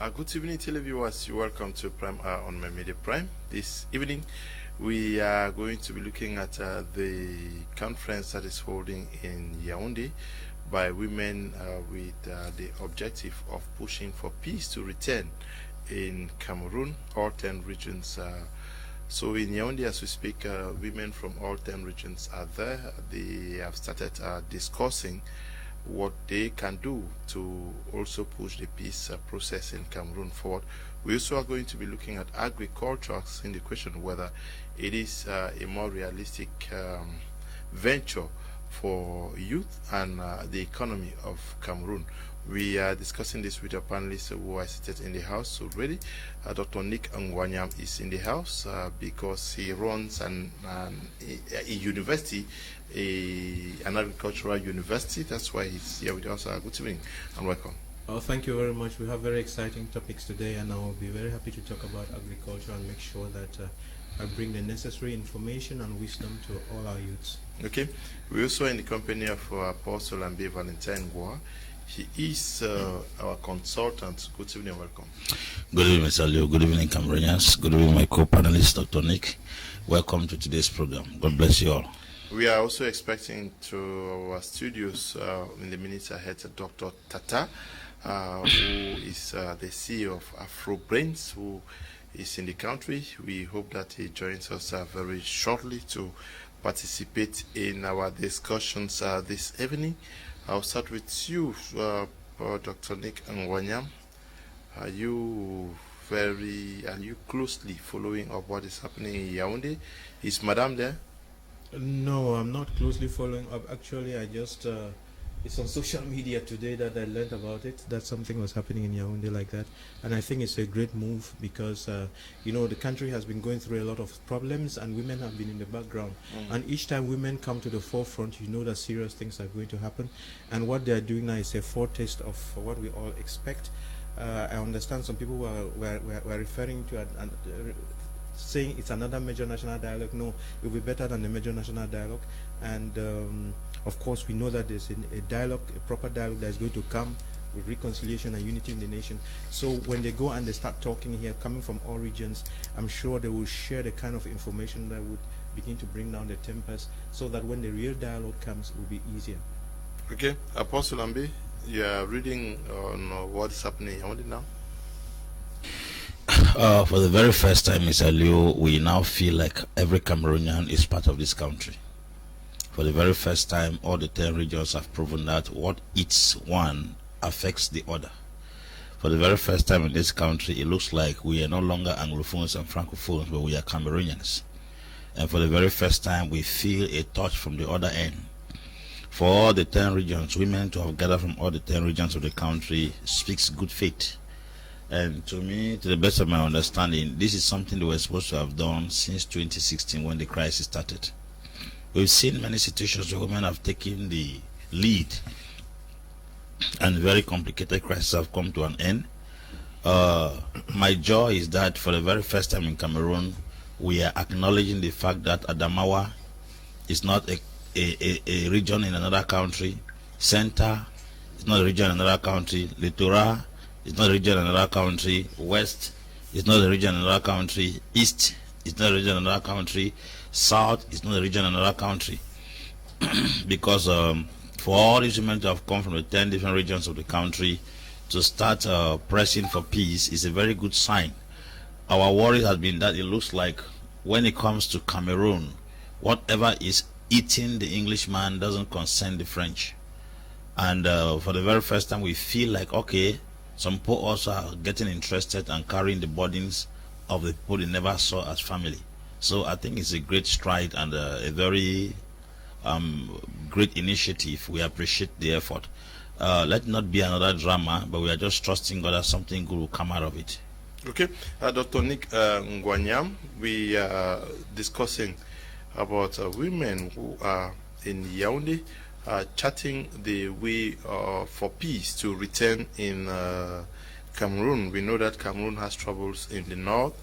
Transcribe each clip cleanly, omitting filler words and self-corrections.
Good evening, televiewers. You're welcome to Prime Hour on My Media Prime. This evening, we are going to be looking at the conference that is holding in Yaounde by women with the objective of pushing for peace to return in Cameroon, all 10 regions. So in Yaounde, as we speak, women from all 10 regions are there. They have started discussing what they can do to also push the peace process in Cameroon forward. We also are going to be looking at agriculture, asking the question whether it is a more realistic venture for youth and the economy of Cameroon. We are discussing this with our panelists who are seated in the house already. Dr. Nick Ngwanyam is in the house because he runs a university, an agricultural university. That's why he's here with us. Good evening and welcome. Oh, thank you very much. We have very exciting topics today, and I will be very happy to talk about agriculture and make sure that I bring the necessary information and wisdom to all our youths. Okay. We're also in the company of Apostle Ambe Valentine Gwa. He is our consultant. Good evening and welcome. Good evening, Mr. Leo. Good evening, Cameroonians. Good evening, my co-panelist, Dr. Nick. Welcome to today's program. God bless you all. We are also expecting to our studios in the minutes ahead Dr. Tata, who is the CEO of Afro Brains, who is in the country. We hope that he joins us very shortly to participate in our discussions this evening. I'll start with you, Dr. Nick Ngwanyam. Are you closely following up what is happening in Yaounde? Is Madame there? No, I'm not closely following up. Actually, I just it's on social media today that I learned about it, that something was happening in Yaounde like that. And I think it's a great move because, you know, the country has been going through a lot of problems and women have been in the background. And each time women come to the forefront, you know that serious things are going to happen. And what they are doing now is a foretaste of what we all expect. I understand some people were referring to saying it's another major national dialogue. No, it will be better than the major national dialogue. And of course, we know that there's a dialogue, a proper dialogue that is going to come with reconciliation and unity in the nation. So when they go and they start talking here, coming from all regions, I'm sure they will share the kind of information that would begin to bring down the tempers so that when the real dialogue comes, it will be easier. Okay. Apostle Ambe, you are reading on what is happening now? For the very first time, Mr. Leo, we now feel like every Cameroonian is part of this country. For the very first time, all the 10 regions have proven that what eats one affects the other. For the very first time in this country, it looks like we are no longer Anglophones and Francophones, but we are Cameroonians. And for the very first time, we feel a touch from the other end. For all the 10 regions, women to have gathered from all the 10 regions of the country speaks good faith. And to me, to the best of my understanding, this is something they were supposed to have done since 2016 when the crisis started. We've seen many situations where women have taken the lead and very complicated crises have come to an end. My joy is that for the very first time in Cameroon, we are acknowledging the fact that Adamawa is not a region in another country. Center is not a region in another country. Littoral is not a region in another country. West is not a region in another country. East is not a region in another country. South is not a region in another country. Because for all these women to have come from the 10 different regions of the country to start pressing for peace is a very good sign. Our worry has been that it looks like when it comes to Cameroon, whatever is eating the Englishman doesn't concern the French. And for the very first time, we feel like, okay, some people also are getting interested and carrying the burdens of the people they never saw as family. So I think it's a great stride and a very great initiative. We appreciate the effort. Let it not be another drama, but we are just trusting God that something good will come out of it. Okay. Dr. Nick Ngwanyam, we are discussing about women who are in Yaounde chatting the way for peace to return in Cameroon. We know that Cameroon has troubles in the north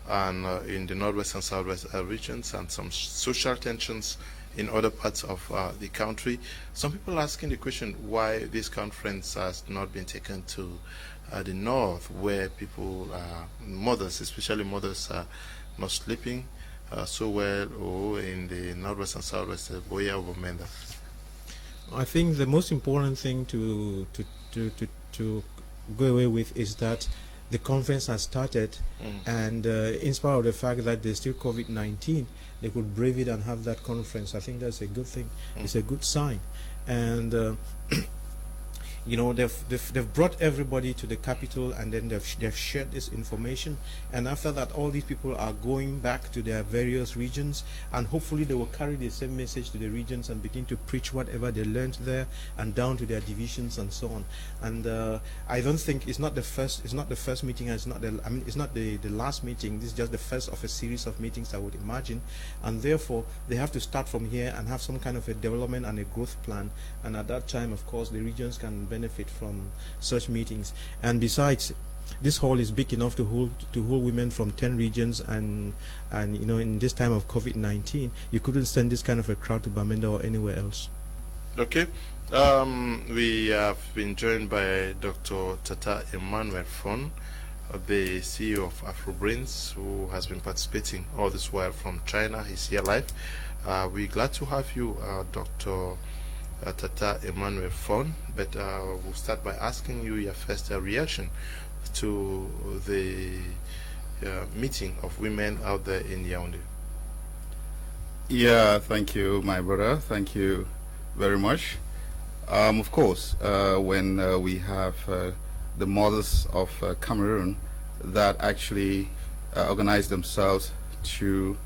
and in the northwest and southwest regions, and some social tensions in other parts of the country. Some people are asking the question why this conference has not been taken to the north, where people, mothers, especially mothers, are not sleeping so well, or in the northwest and southwest, Boya or Menda. I think the most important thing to go away with is that the conference has started, and in spite of the fact that there's still COVID-19, they could brave it and have that conference. I think that's a good thing. It's a good sign, and you know, they've brought everybody to the capital, and then they've shared this information, and after that all these people are going back to their various regions, and hopefully they will carry the same message to the regions and begin to preach whatever they learned there and down to their divisions and so on. And I don't think it's not the first meeting, and it's not the last meeting. This is just the first of a series of meetings, I would imagine, and therefore they have to start from here and have some kind of a development and a growth plan, and at that time, of course, the regions can benefit from such meetings. And besides, this hall is big enough to hold women from 10 regions, and you know, in this time of COVID-19, you couldn't send this kind of a crowd to Bamenda or anywhere else. Okay. We have been joined by Dr. Tata Emmanuel Fon, the CEO of AfroBrains, who has been participating all this while from China. He's here live. We're glad to have you, Dr. Tata Emmanuel Fon, but we'll start by asking you your first reaction to the meeting of women out there in Yaounde. Yeah, thank you, my brother. Thank you very much. Of course, when we have the mothers of Cameroon that actually organize themselves to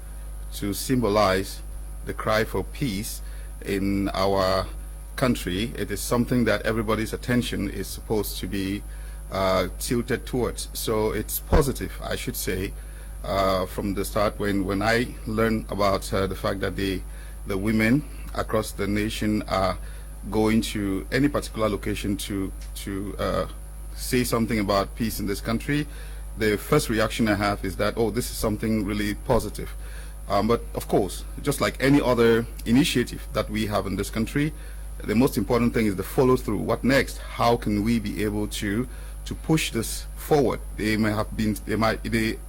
symbolize the cry for peace in our country, it is something that everybody's attention is supposed to be tilted towards. So it's positive, I should say, from the start. When I learned about the fact that the women across the nation are going to any particular location to say something about peace in this country, the first reaction I have is that, oh, this is something really positive. But of course, just like any other initiative that we have in this country, the most important thing is the follow through. What next? How can we be able to push this forward? The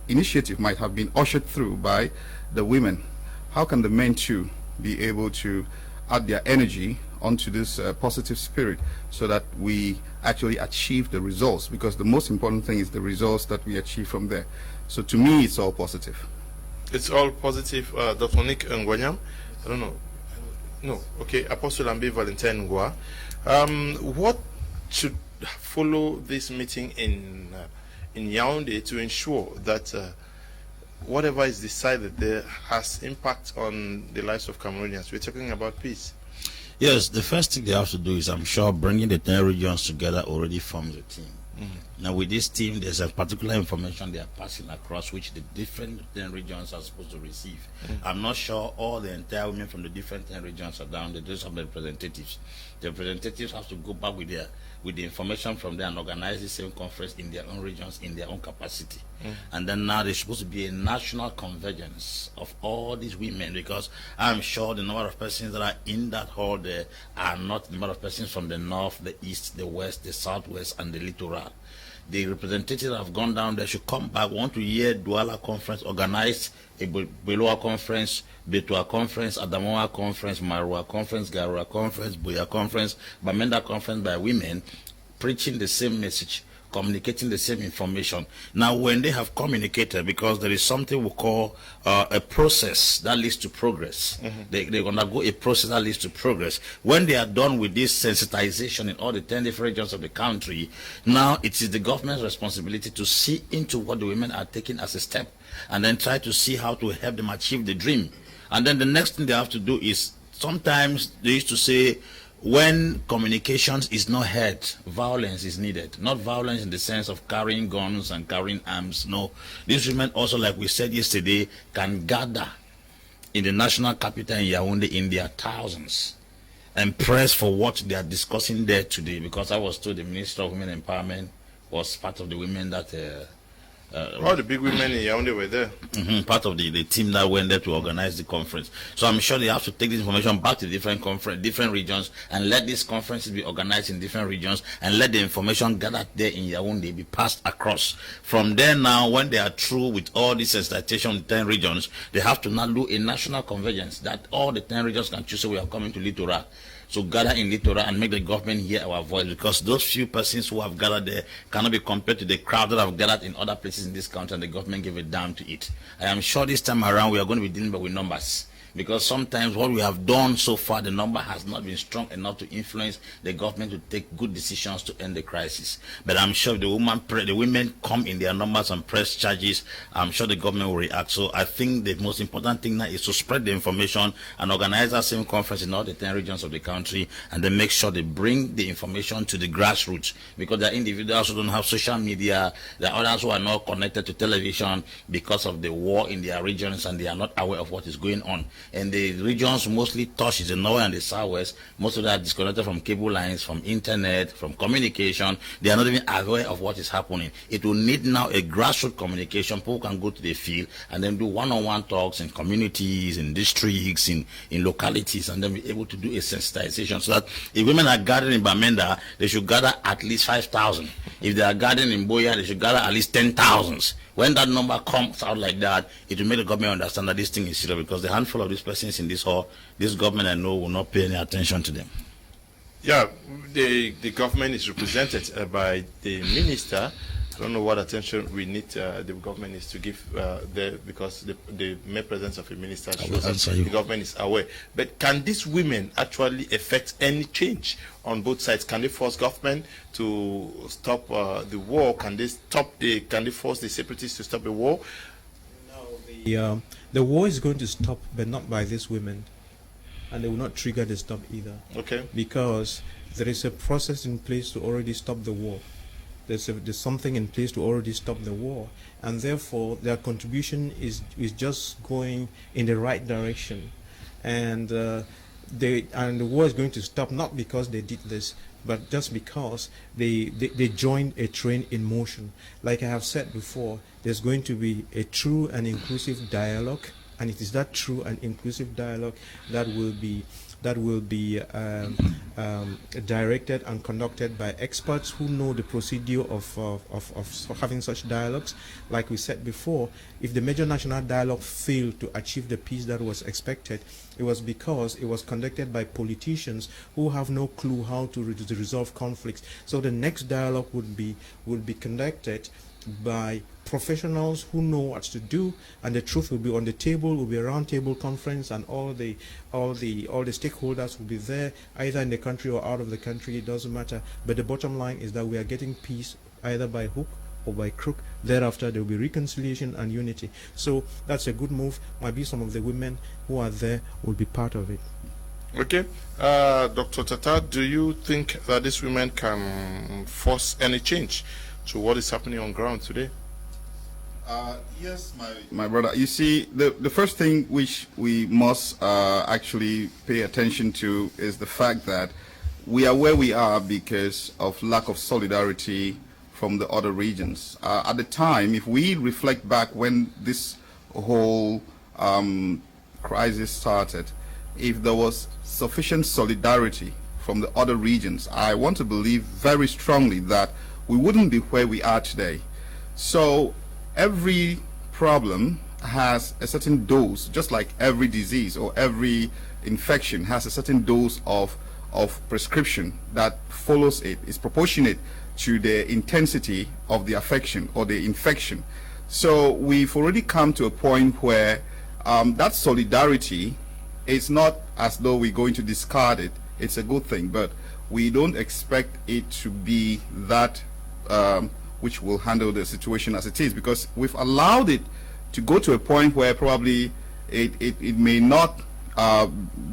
initiative might have been ushered through by the women. How can the men too be able to add their energy onto this positive spirit so that we actually achieve the results? Because the most important thing is the results that we achieve from there. So to me, it's all positive. It's all positive. Dr. Nick Ngwanyam, I don't know. No, okay, Apostle Ambi Valentine Ngwa. What should follow this meeting in Yaounde to ensure that whatever is decided there has impact on the lives of Cameroonians? We're talking about peace. Yes, the first thing they have to do is, I'm sure, bringing the 10 regions together already forms a team. Now with this team, there's a particular information they are passing across which the different 10 regions are supposed to receive. I'm not sure all the entire women from the different 10 regions are down. They just have the representatives. The representatives have to go back with the information from there and organize the same conference in their own regions, in their own capacity. And then now there's supposed to be a national convergence of all these women, because I'm sure the number of persons that are in that hall there are not the number of persons from the north, the east, the west, the southwest, and the littoral. The representatives that have gone down there should come back. We want to hear Douala conference, organize a Beloa conference, Betua conference, Adamawa conference, Marua conference, Garua conference, Buya conference, Bamenda conference by women, preaching the same message, communicating the same information. Now, when they have communicated, because there is something we call a process that leads to progress. They're going to go a process that leads to progress. When they are done with this sensitization in all the 10 different regions of the country, now it is the government's responsibility to see into what the women are taking as a step, and then try to see how to help them achieve the dream. And then the next thing they have to do is, sometimes they used to say, when communications is not heard, violence is needed. Not violence in the sense of carrying guns and carrying arms. No. These women also, like we said yesterday, can gather in the national capital in Yaounde in their thousands and press for what they are discussing there today. Because I was told the Minister of Women Empowerment was part of the women that All the big women in Yaounde were there. Part of the team that went there to organize the conference. So I'm sure they have to take this information back to different regions, and let these conferences be organized in different regions, and let the information gathered there in Yaounde be passed across. From there now, when they are through with all this sensitization in 10 regions, they have to now do a national convergence that all the 10 regions can choose. So we are coming to Littoral. So gather in Littoral and make the government hear our voice, because those few persons who have gathered there cannot be compared to the crowd that have gathered in other places in this country, and the government gave a damn to it. I am sure this time around we are going to be dealing with numbers, because sometimes what we have done so far, the number has not been strong enough to influence the government to take good decisions to end the crisis. But I'm sure if the women come in their numbers and press charges, I'm sure the government will react. So I think the most important thing now is to spread the information and organize that same conference in all the 10 regions of the country, and then make sure they bring the information to the grassroots, because there are individuals who don't have social media, there are others who are not connected to television because of the war in their regions, and they are not aware of what is going on. And the regions mostly touched is the north and the southwest. Most of them are disconnected from cable lines, from internet, from communication. They are not even aware of what is happening. It will need now a grassroots communication. People can go to the field and then do one-on-one talks in communities, in districts, in localities, and then be able to do a sensitization, so that if women are gathering in Bamenda, they should gather at least 5,000. If they are gathering in Boya, they should gather at least 10,000. When that number comes out like that, it will make the government understand that this thing is serious, because the handful of these persons in this hall, this government I know will not pay any attention to them. Yeah, the government is represented by the minister. I don't know what attention we need the government is to give there, because the mere presence of a minister shows that the government is aware. But can these women actually affect any change on both sides? Can they force government to stop the war? Can they force the separatists to stop the war? No, the war is going to stop, but not by these women, and they will not trigger the stop either. Okay. Because there is a process in place to already stop the war. There's something in place to already stop the war, and therefore their contribution is just going in the right direction, and the war is going to stop not because they did this, but just because they joined a train in motion. Like I have said before, there's going to be a true and inclusive dialogue, and it is that true and inclusive dialogue that will be directed and conducted by experts who know the procedure of having such dialogues. Like we said before, if the major national dialogue failed to achieve the peace that was expected, it was because it was conducted by politicians who have no clue how to resolve conflicts. So the next dialogue would be conducted by professionals who know what to do, and the truth will be on the table. Will be a round table conference, and all the stakeholders will be there, either in the country or out of the country. It doesn't matter. But the bottom line is that we are getting peace either by hook or by crook. Thereafter there will be reconciliation and unity. So that's a good move. Might be some of the women who are there will be part of it. Okay, Dr. Tata, do you think that these women can force any change to what is happening on ground today? Yes, my brother. You see, the first thing which we must actually pay attention to is the fact that we are where we are because of lack of solidarity from the other regions. At the time, if we reflect back when this whole crisis started, if there was sufficient solidarity from the other regions, I want to believe very strongly that we wouldn't be where we are today. So every problem has a certain dose, just like every disease or every infection has a certain dose of prescription that follows it. It's proportionate to the intensity of the affection or the infection. So we've already come to a point where that solidarity is not as though we're going to discard it. It's a good thing, but we don't expect it to be that which will handle the situation as it is, because we've allowed it to go to a point where probably it may not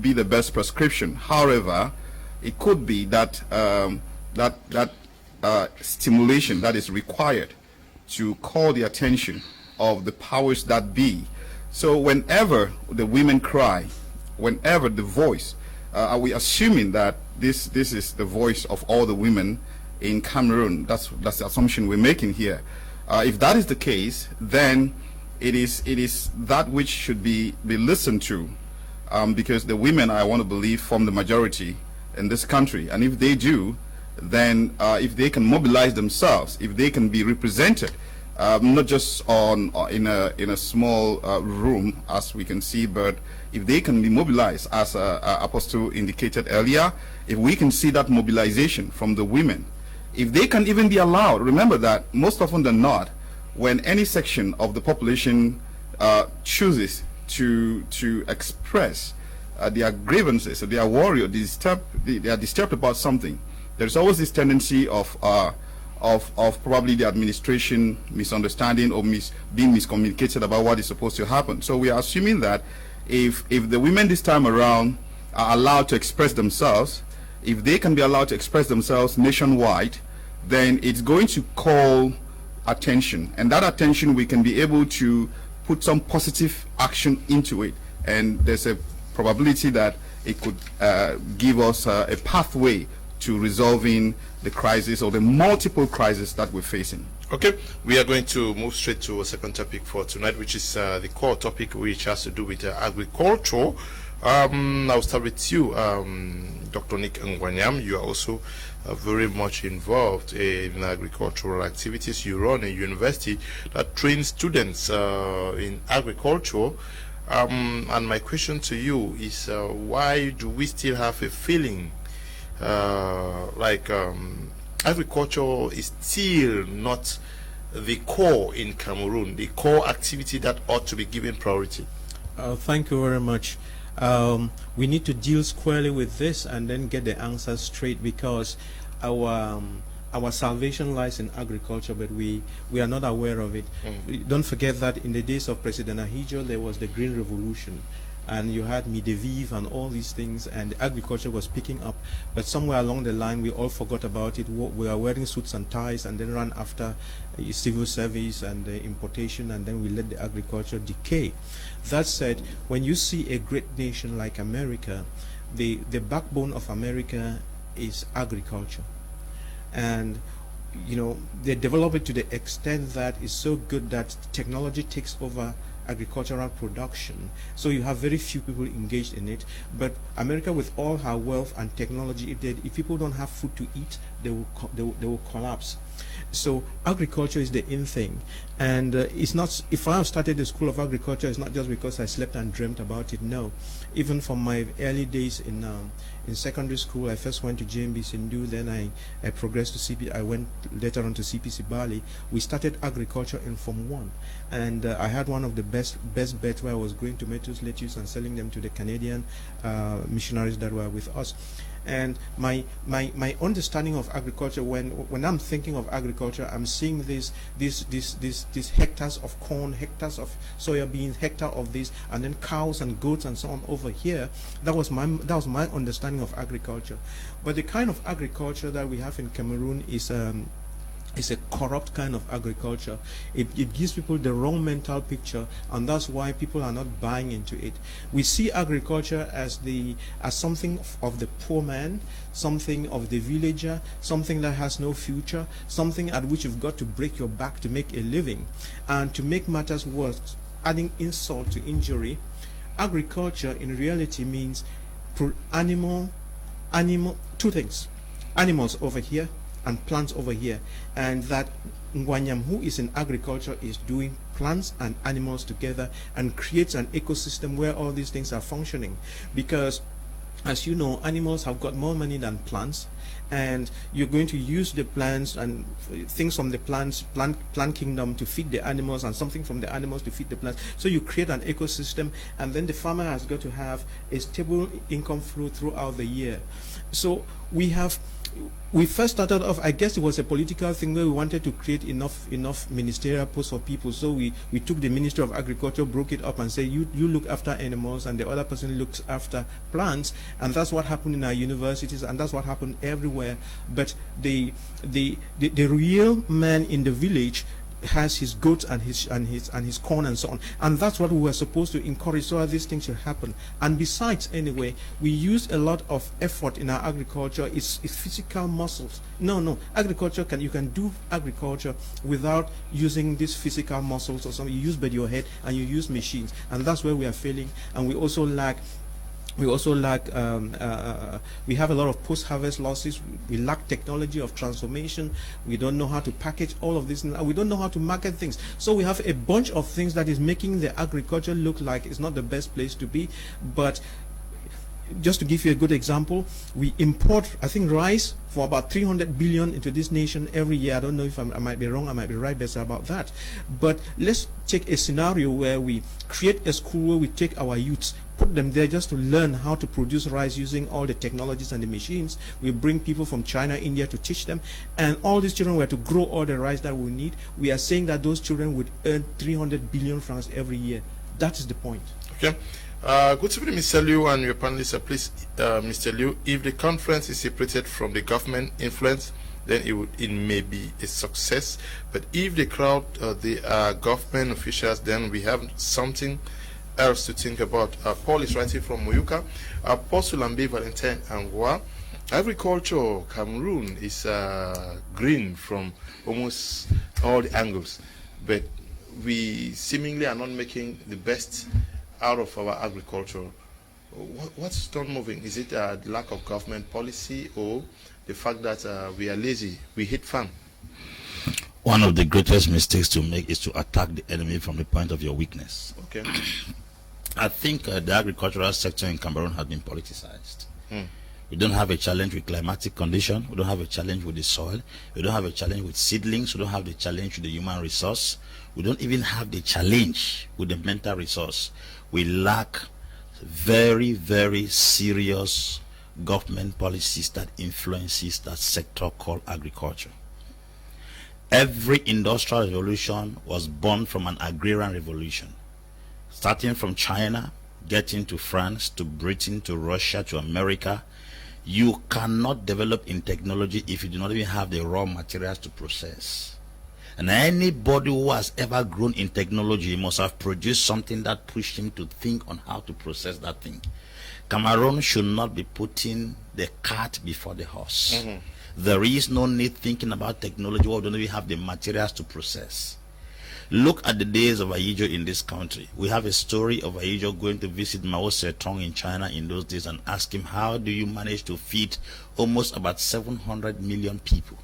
be the best prescription. However, it could be that stimulation that is required to call the attention of the powers that be. So whenever the women cry, whenever the voice, are we assuming that this is the voice of all the women in Cameroon? That's the assumption we're making here. If that is the case, then it is that which should be listened to, because the women, I want to believe, form the majority in this country, and if they do, then if they can mobilize themselves, if they can be represented, not just in a small room as we can see, but if they can be mobilized, as Apostle indicated earlier, if we can see that mobilization from the women, if they can even be allowed. Remember that most often than not, when any section of the population chooses to express their grievances, their worry, or they are disturbed about something, there's always this tendency of probably the administration misunderstanding or being miscommunicated about what is supposed to happen. So we are assuming that if the women this time around are allowed to express themselves, if they can be allowed to express themselves nationwide, then it's going to call attention, and that attention we can be able to put some positive action into it, and there's a probability that it could give us a pathway to resolving the crisis or the multiple crises that we're facing. Okay, we are going to move straight to a second topic for tonight, which is the core topic, which has to do with agriculture. I'll start with you, Dr. Nick Ngwanyam. You are also very much involved in agricultural activities. You run a university that trains students in agriculture. And my question to you is, why do we still have a feeling like agriculture is still not the core in Cameroon, the core activity that ought to be given priority? Thank you very much. We need to deal squarely with this and then get the answers straight, because our salvation lies in agriculture, but we are not aware of it. Don't forget that in the days of President Ahijo, there was the Green Revolution, and you had Mideviv and all these things, and agriculture was picking up. But somewhere along the line, we all forgot about it. We are wearing suits and ties, and then ran after civil service and importation, and then we let the agriculture decay. That said, when you see a great nation like America, the backbone of America is agriculture. And you know, they develop it to the extent that it's so good that technology takes over agricultural production, so you have very few people engaged in it. But America, with all her wealth and technology, if people don't have food to eat, they will collapse. So agriculture is the in thing, and it's not. If I have started the School of Agriculture, it's not just because I slept and dreamt about it. No, even from my early days in secondary school, I first went to JMB Sindhu, then I progressed to CP. I went later on to CPC Bali. We started agriculture in Form 1, and I had one of the best bets where I was growing tomatoes, lettuce, and selling them to the Canadian missionaries that were with us. And my understanding of agriculture, when I'm thinking of agriculture, I'm seeing these hectares of corn, hectares of soya beans, hectare of this, and then cows and goats and so on over here. That was my understanding of agriculture. But the kind of agriculture that we have in Cameroon is a corrupt kind of agriculture. It gives people the wrong mental picture, and that's why people are not buying into it. We see agriculture as something of the poor man, something of the villager, something that has no future, something at which you've got to break your back to make a living. And to make matters worse, adding insult to injury, agriculture in reality means two things: animals over here and plants over here. And that Ngwanyam, who is in agriculture, is doing plants and animals together and creates an ecosystem where all these things are functioning. Because, as you know, animals have got more money than plants, and you're going to use the plants and things from the plant kingdom to feed the animals, and something from the animals to feed the plants. So you create an ecosystem, and then the farmer has got to have a stable income flow throughout the year. So we first started off, I guess it was a political thing where we wanted to create enough ministerial posts for people. So we took the Ministry of Agriculture, broke it up, and said, you look after animals and the other person looks after plants. And that's what happened in our universities, and that's what happened everywhere. But the real man in the village has his goats and his corn and so on, and that's what we were supposed to encourage, so that these things should happen. And besides, anyway, we use a lot of effort in our agriculture. It's physical muscles. No, agriculture you can do agriculture without using these physical muscles or something. You use but your head, and you use machines, and that's where we are failing. And we also lack. We have a lot of post-harvest losses. We lack technology of transformation. We don't know how to package all of this, and we don't know how to market things. So we have a bunch of things that is making the agriculture look like it's not the best place to be. But just to give you a good example, we import, I think, rice for about 300 billion into this nation every year. I don't know if I might be wrong, I might be right, but it's about that. But let's take a scenario where we create a school where we take our youths, put them there just to learn how to produce rice using all the technologies and the machines. We bring people from China, India to teach them, and all these children were to grow all the rice that we need. We are saying that those children would earn 300 billion francs every year. That is the point. Okay. Good evening, Mr. Liu and your panelists. Please, Mr. Liu, if the conference is separated from the government influence, then it may be a success. But if the crowd, the government officials, then we have something else to think about. Paul is writing from Moyuka. Paul Sulambe Valentin Angwa. Agriculture, Cameroon is green from almost all the angles, but we seemingly are not making the best out of our agriculture. What's not moving? Is it the lack of government policy, or the fact that we are lazy, we hate farm? One of the greatest mistakes to make is to attack the enemy from the point of your weakness. Okay. I think the agricultural sector in Cameroon has been politicized. We don't have a challenge with climatic condition. We don't have a challenge with the soil. We don't have a challenge with seedlings. We don't have the challenge with the human resource. We don't even have the challenge with the mental resource. We lack very, very serious government policies that influences that sector called agriculture. Every industrial revolution was born from an agrarian revolution, starting from China, getting to France, to Britain, to Russia, to America. You cannot develop in technology if you do not even have the raw materials to process. And anybody who has ever grown in technology must have produced something that pushed him to think on how to process that thing. Cameroon should not be putting the cart before the horse. There is no need thinking about technology where we don't even have the materials to process. Look at the days of Ayijo in this country. We have a story of Ayijo going to visit Mao Zedong in China in those days and ask him, how do you manage to feed almost about 700 million people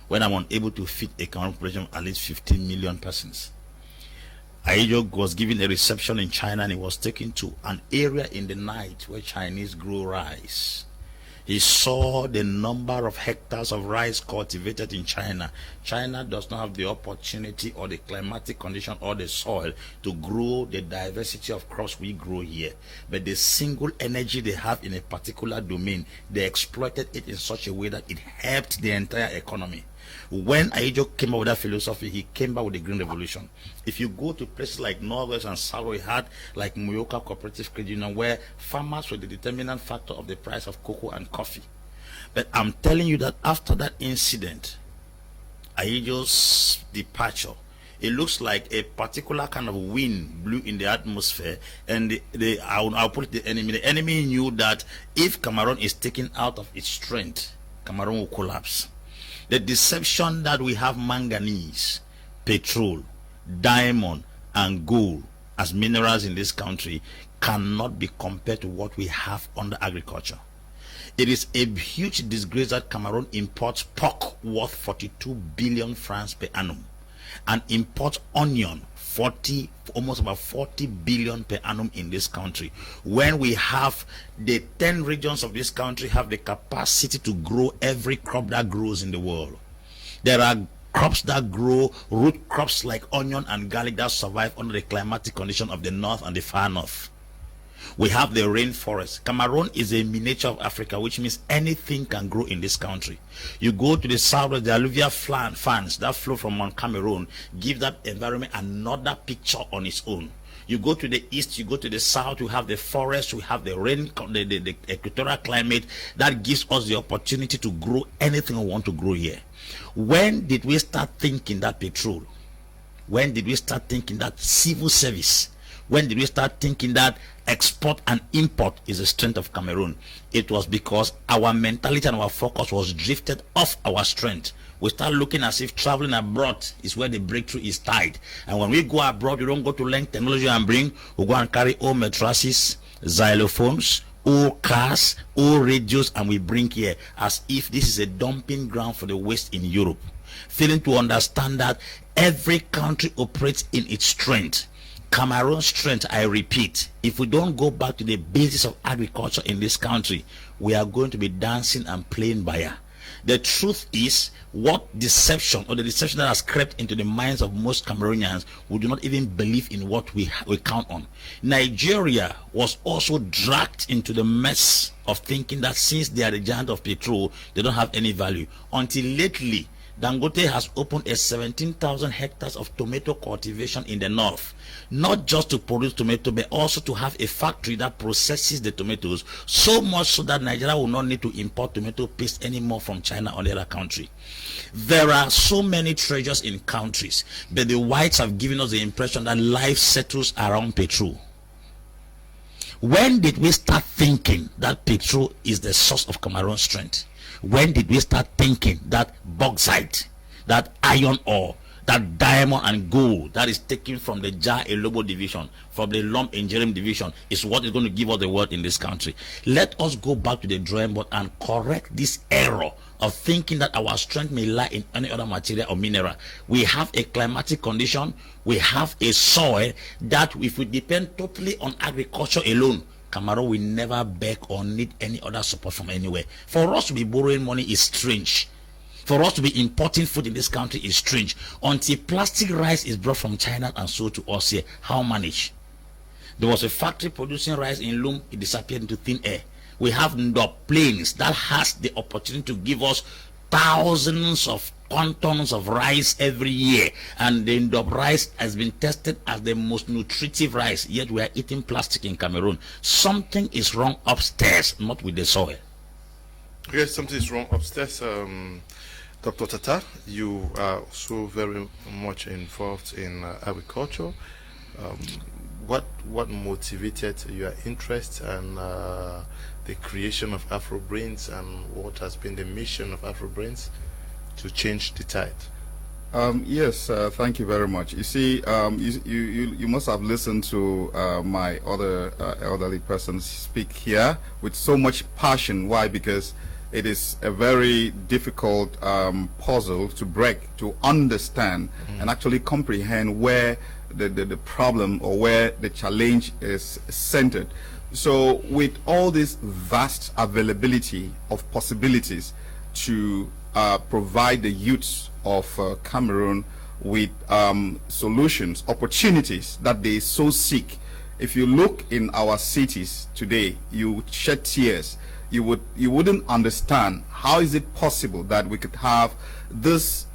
when I'm unable to feed a Cameroon population of at least 15 million persons? Ayijo was given a reception in China, and he was taken to an area in the night where Chinese grew rice. He saw the number of hectares of rice cultivated in China. China does not have the opportunity or the climatic condition or the soil to grow the diversity of crops we grow here. But the single energy they have in a particular domain, they exploited it in such a way that it helped the entire economy. When Ayijo came up with that philosophy, he came back with the Green Revolution. If you go to places like Norwest and South, we had like Moyoka Cooperative Credit Union, where farmers were the determinant factor of the price of cocoa and coffee. But I'm telling you that after that incident, Ayijo's departure, it looks like a particular kind of wind blew in the atmosphere, and I'll put it the enemy. The enemy knew that if Cameroon is taken out of its strength, Cameroon will collapse. The deception that we have manganese, petrol, diamond, and gold as minerals in this country cannot be compared to what we have under agriculture. It is a huge disgrace that Cameroon imports pork worth 42 billion francs per annum and imports onion almost about 40 billion per annum in this country, when we have the 10 regions of this country have the capacity to grow every crop that grows in the world. There are crops that grow, root crops like onion and garlic, that survive under the climatic condition of the north and the far north. We have the rainforest. Cameroon is a miniature of Africa, which means anything can grow in this country. You go to the south, the alluvial fans that flow from Mount Cameroon give that environment another picture on its own. You go to the east, you go to the south, you have the forest, we have the rain, the equatorial climate that gives us the opportunity to grow anything we want to grow here. When did we start thinking that petrol, When did we start thinking that civil service? When did we start thinking that export and import is the strength of Cameroon? It was because our mentality and our focus was drifted off our strength. We start looking as if traveling abroad is where the breakthrough is tied. And when we go abroad, we don't go to learn technology and bring. We go and carry old mattresses, xylophones, old cars, old radios, and we bring here as if this is a dumping ground for the West in Europe. Failing to understand that every country operates in its strength. Cameroon's strength, I repeat, if we don't go back to the basis of agriculture in this country, we are going to be dancing and playing by. The truth is, what deception, or the deception that has crept into the minds of most Cameroonians, who do not even believe in what we count on. Nigeria was also dragged into the mess of thinking that since they are the giant of petrol, they don't have any value. Until lately, Dangote has opened a 17,000 hectares of tomato cultivation in the north, not just to produce tomato, but also to have a factory that processes the tomatoes, so much so that Nigeria will not need to import tomato paste anymore from China or the other country. There are so many treasures in countries, but the whites have given us the impression that life settles around petrol. When did we start thinking that petrol is the source of Cameroon's strength? When did we start thinking that bauxite, that iron ore, that diamond and gold that is taken from the Jar Elobo division, from the Lump Engineering division, is what is going to give us the world in this country? Let us go back to the drawing board and correct this error of thinking that our strength may lie in any other material or mineral. We have a climatic condition, we have a soil that if we depend totally on agriculture alone, Cameroon will never beg or need any other support from anywhere. For us to be borrowing money is strange. For us to be importing food in this country is strange. Until plastic rice is brought from China and sold to us here, how manage? There was a factory producing rice in Loom, it disappeared into thin air. We have Ndop Plains that has the opportunity to give us thousands of tons of rice every year, and the Ndop rice has been tested as the most nutritive rice, yet we are eating plastic in Cameroon. Something is wrong upstairs, not with the soil. Yes, something is wrong upstairs. Dr. Tata, you are so very much involved in agriculture. What motivated your interest and the creation of AfroBrains, and what has been the mission of AfroBrains to change the tide? Yes, thank you very much. You see, you must have listened to my other elderly persons speak here with so much passion. Why? Because it is a very difficult puzzle to break, to understand and actually comprehend where the problem or where the challenge is centered. So with all this vast availability of possibilities to provide the youths of Cameroon with solutions, opportunities that they so seek. If you look in our cities today, you shed tears. You wouldn't understand how is it possible that we could have this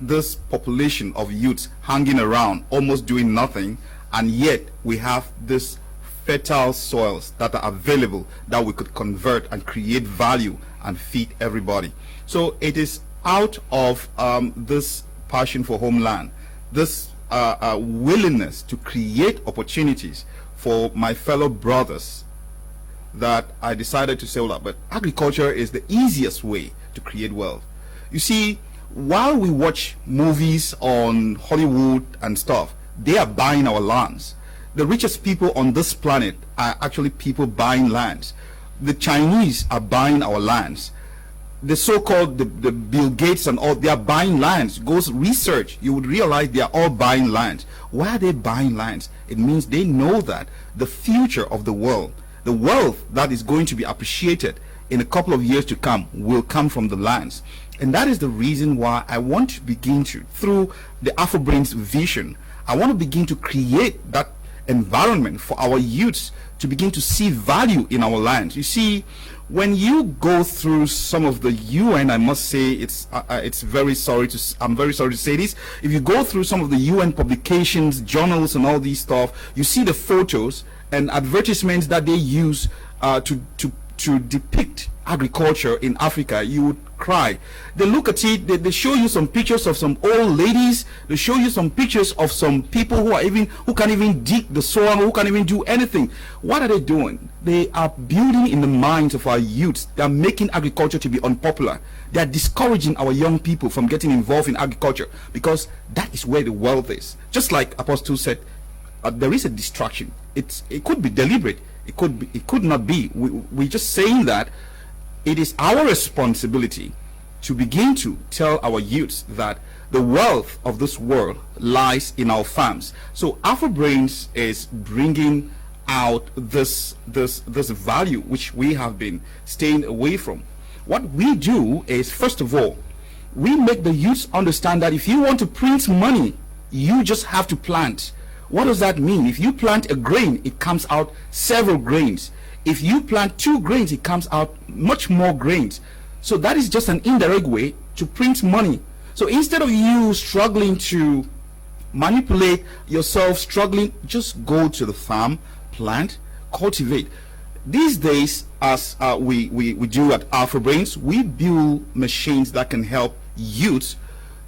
population of youths hanging around almost doing nothing, and yet we have this fertile soils that are available that we could convert and create value and feed everybody. So it is out of this passion for homeland, this willingness to create opportunities for my fellow brothers, that I decided to say, well, but agriculture is the easiest way to create wealth. You see, while we watch movies on Hollywood and stuff, they are buying our lands. The richest people on this planet are actually people buying lands. The Chinese are buying our lands. The so-called the Bill Gates and all, they are buying lands. Go research, you would realize they are all buying lands. Why are they buying lands? It means they know that the future of the world, the wealth that is going to be appreciated in a couple of years to come, will come from the lands. And that is the reason why I want to begin to, through the AfroBrains vision, I want to begin to create that environment for our youths to begin to see value in our lands. You see, when you go through some of the UN, I must say, I'm very sorry to say this. If you go through some of the UN publications, journals, and all these stuff, you see the photos and advertisements that they use to to depict agriculture in Africa, you would cry. They look at it, they show you some pictures of some old ladies, they show you some pictures of some people who can't even dig the soil, who can't even do anything. What are they doing? They are building in the minds of our youths. They are making agriculture to be unpopular. They are discouraging our young people from getting involved in agriculture, because that is where the wealth is. Just like Apostle said, there is a distraction. It could be deliberate. It could not be. We're just saying that it is our responsibility to begin to tell our youths that the wealth of this world lies in our farms. So AfroBrains is bringing out this value which we have been staying away from. What we do is, first of all, we make the youths understand that if you want to print money, you just have to plant. What does that mean? If you plant a grain, it comes out several grains. If you plant 2 grains, it comes out much more grains. So that is just an indirect way to print money. So instead of you struggling to manipulate yourself, just go to the farm, plant, cultivate. These days, as we do at AfroBrains, we build machines that can help youths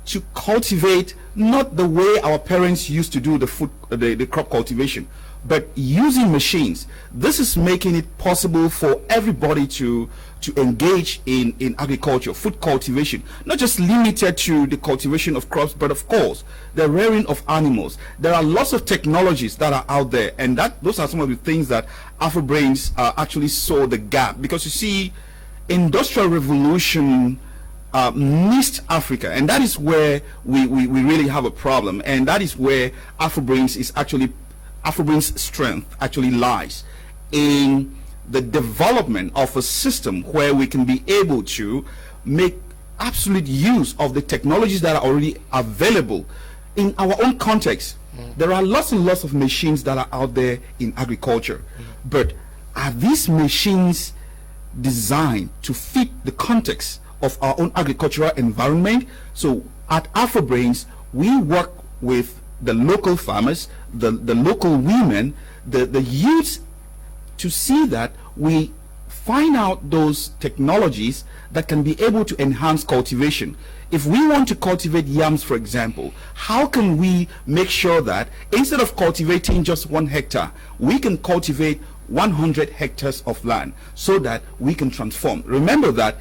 to cultivate, not the way our parents used to do the crop cultivation, but using machines. This is making it possible for everybody to engage in agriculture, food cultivation, not just limited to the cultivation of crops, but of course the rearing of animals. There are lots of technologies that are out there, and those are some of the things that AfroBrains actually saw the gap, because you see, industrial revolution missed Africa, and that is where we really have a problem, and that is where AfroBrains strength actually lies, in the development of a system where we can be able to make absolute use of the technologies that are already available in our own context. There are lots and lots of machines that are out there in agriculture, but are these machines designed to fit the context of our own agricultural environment? So at AfroBrains, we work with the local farmers, the local women, the youths, to see that we find out those technologies that can be able to enhance cultivation. If we want to cultivate yams, for example, how can we make sure that instead of cultivating just 1 hectare, we can cultivate 100 hectares of land, so that we can transform? Remember that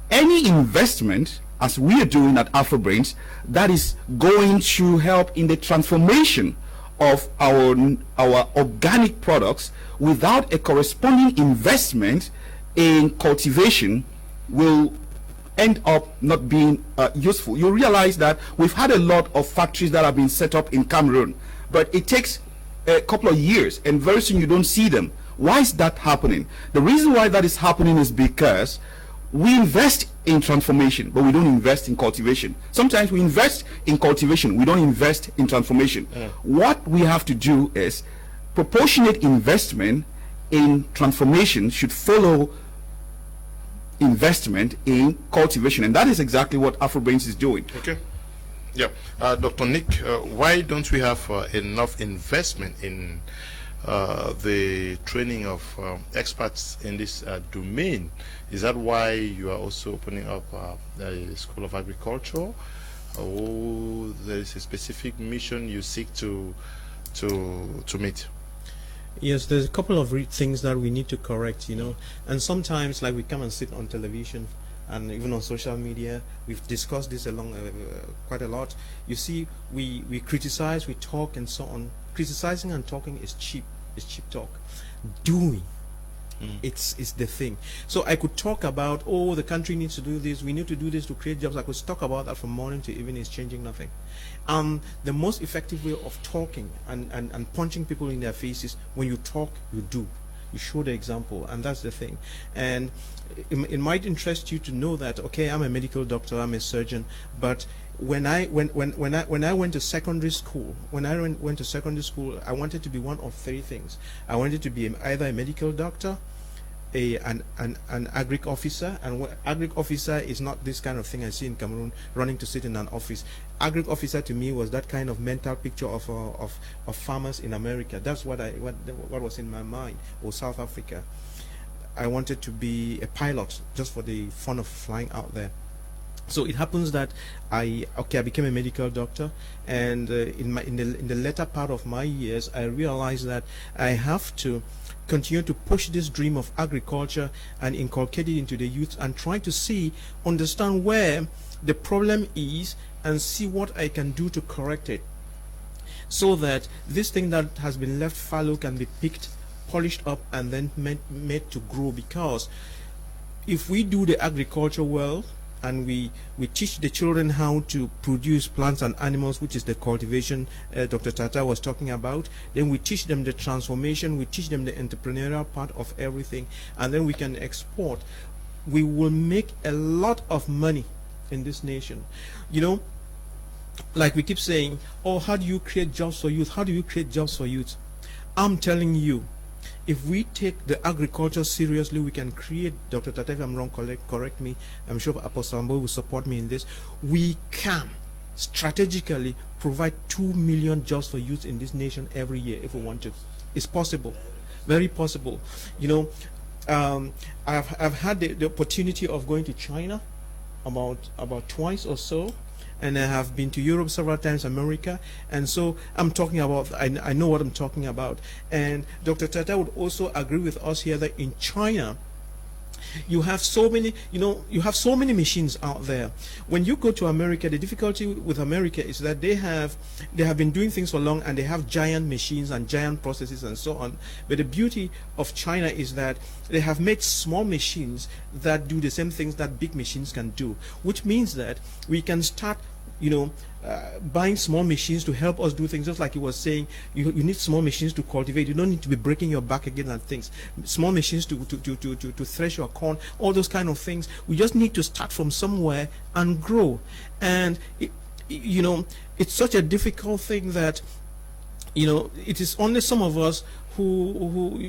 any investment, as we are doing at AfroBrains, that is going to help in the transformation of our organic products, without a corresponding investment in cultivation, will end up not being useful. You realize that we've had a lot of factories that have been set up in Cameroon, but it takes a couple of years, and very soon you don't see them. Why is that happening? The reason why that is happening is because we invest in transformation, but we don't invest in cultivation. Sometimes we invest in cultivation, we don't invest in transformation. What we have to do is, proportionate investment in transformation should follow investment in cultivation, and that is exactly what AfroBrains is doing. Okay. Yeah. Dr. Nick, why don't we have enough investment in the training of experts in this domain? Is that why you are also opening up a School of Agriculture, or there is a specific mission you seek to meet? Yes, there's a couple of things that we need to correct, and sometimes, like, we come and sit on television and even on social media, we've discussed this quite a lot. You see, we criticize, we talk, and so on. Criticizing and talking is cheap talk. Doing, it's the thing. So I could talk about, oh, the country needs to do this, we need to do this to create jobs. I could talk about that from morning to evening. It's changing nothing. The most effective way of talking and punching people in their faces, when you talk, you do. You show the example, and that's the thing. And it might interest you to know that, okay, I'm a medical doctor, I'm a surgeon, but when I went to secondary school, I wanted to be one of 3 things. I wanted to be either a medical doctor, an agric officer, and agric officer is not this kind of thing I see in Cameroon, running to sit in an office. Agric officer to me was that kind of mental picture of farmers in America. That's what was in my mind, or South Africa. I wanted to be a pilot just for the fun of flying out there. So it happens that I became a medical doctor, and in the latter part of my years, I realized that I have to continue to push this dream of agriculture and inculcate it into the youth, and try to understand where the problem is and see what I can do to correct it, so that this thing that has been left fallow can be picked, polished up, and then made to grow. Because if we do the agriculture well, and we teach the children how to produce plants and animals, which is the cultivation Dr. Tata was talking about, then we teach them the transformation, we teach them the entrepreneurial part of everything, and then we can export. We will make a lot of money in this nation. You know, like we keep saying, oh, how do you create jobs for youth? How do you create jobs for youth? I'm telling you, if we take the agriculture seriously, we can create, Dr. Tata, if I'm wrong, correct me, I'm sure Apostle Ambo will support me in this, we can strategically provide 2 million jobs for youth in this nation every year if we want to. It's possible, very possible. You know, I've had the opportunity of going to China about twice or so, and I have been to Europe several times, America, and so I'm talking about, I know what I'm talking about. And Dr. Tata would also agree with us here that in China, you have so many, you have so many machines out there. When you go to America, the difficulty with America is that they have been doing things for long, and they have giant machines and giant processes and so on. But the beauty of China is that they have made small machines that do the same things that big machines can do, which means that we can start, buying small machines to help us do things. Just like he was saying, you need small machines to cultivate. You don't need to be breaking your back again and things. Small machines to thresh your corn, all those kind of things. We just need to start from somewhere and grow. And it's such a difficult thing that it is only some of us who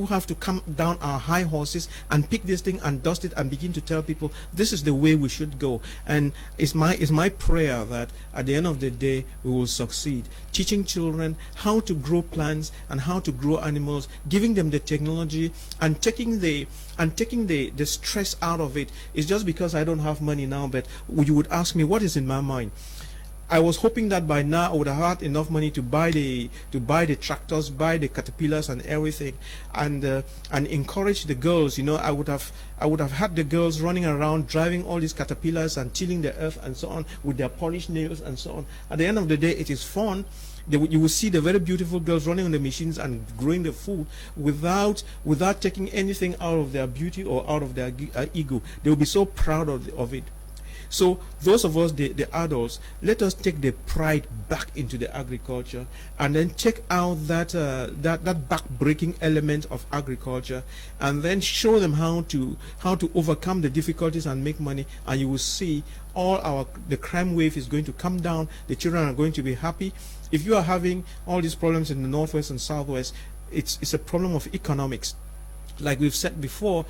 have to come down our high horses and pick this thing and dust it and begin to tell people this is the way we should go. And it's my prayer that at the end of the day we will succeed, teaching children how to grow plants and how to grow animals, giving them the technology, and taking the stress out of it. It's just because I don't have money now, but you would ask me what is in my mind. I was hoping that by now I would have had enough money to buy the tractors, buy the caterpillars and everything, and encourage the girls. I would have had the girls running around driving all these caterpillars and tilling the earth and so on with their polished nails and so on. At the end of the day, it is fun. You will see the very beautiful girls running on the machines and growing the food without taking anything out of their beauty or out of their ego. They will be so proud of it. So those of us, the adults, let us take the pride back into the agriculture, and then check out that back-breaking element of agriculture, and then show them how to overcome the difficulties and make money. And you will see the crime wave is going to come down. The children are going to be happy. If you are having all these problems in the northwest and southwest, it's a problem of economics. Like we've said before,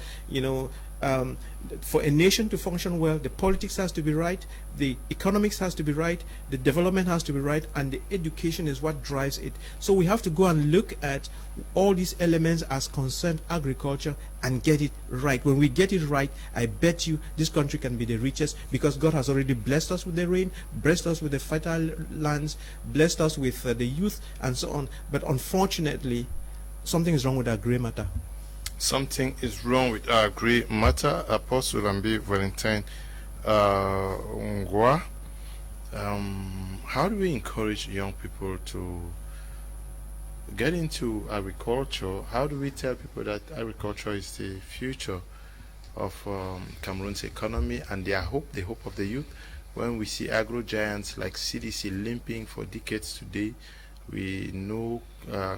for a nation to function well, the politics has to be right, the economics has to be right, the development has to be right, and the education is what drives it. So we have to go and look at all these elements as concerned agriculture and get it right. When we get it right, I bet you this country can be the richest, because God has already blessed us with the rain, blessed us with the fertile lands, blessed us with the youth and so on. But unfortunately, something is wrong with our gray matter. Something is wrong with our gray matter. Apostle Ambi Valentine Ngwa. How do we encourage young people to get into agriculture? How do we tell people that agriculture is the future of Cameroon's economy and their hope, the hope of the youth? When we see agro giants like CDC limping for decades today, we know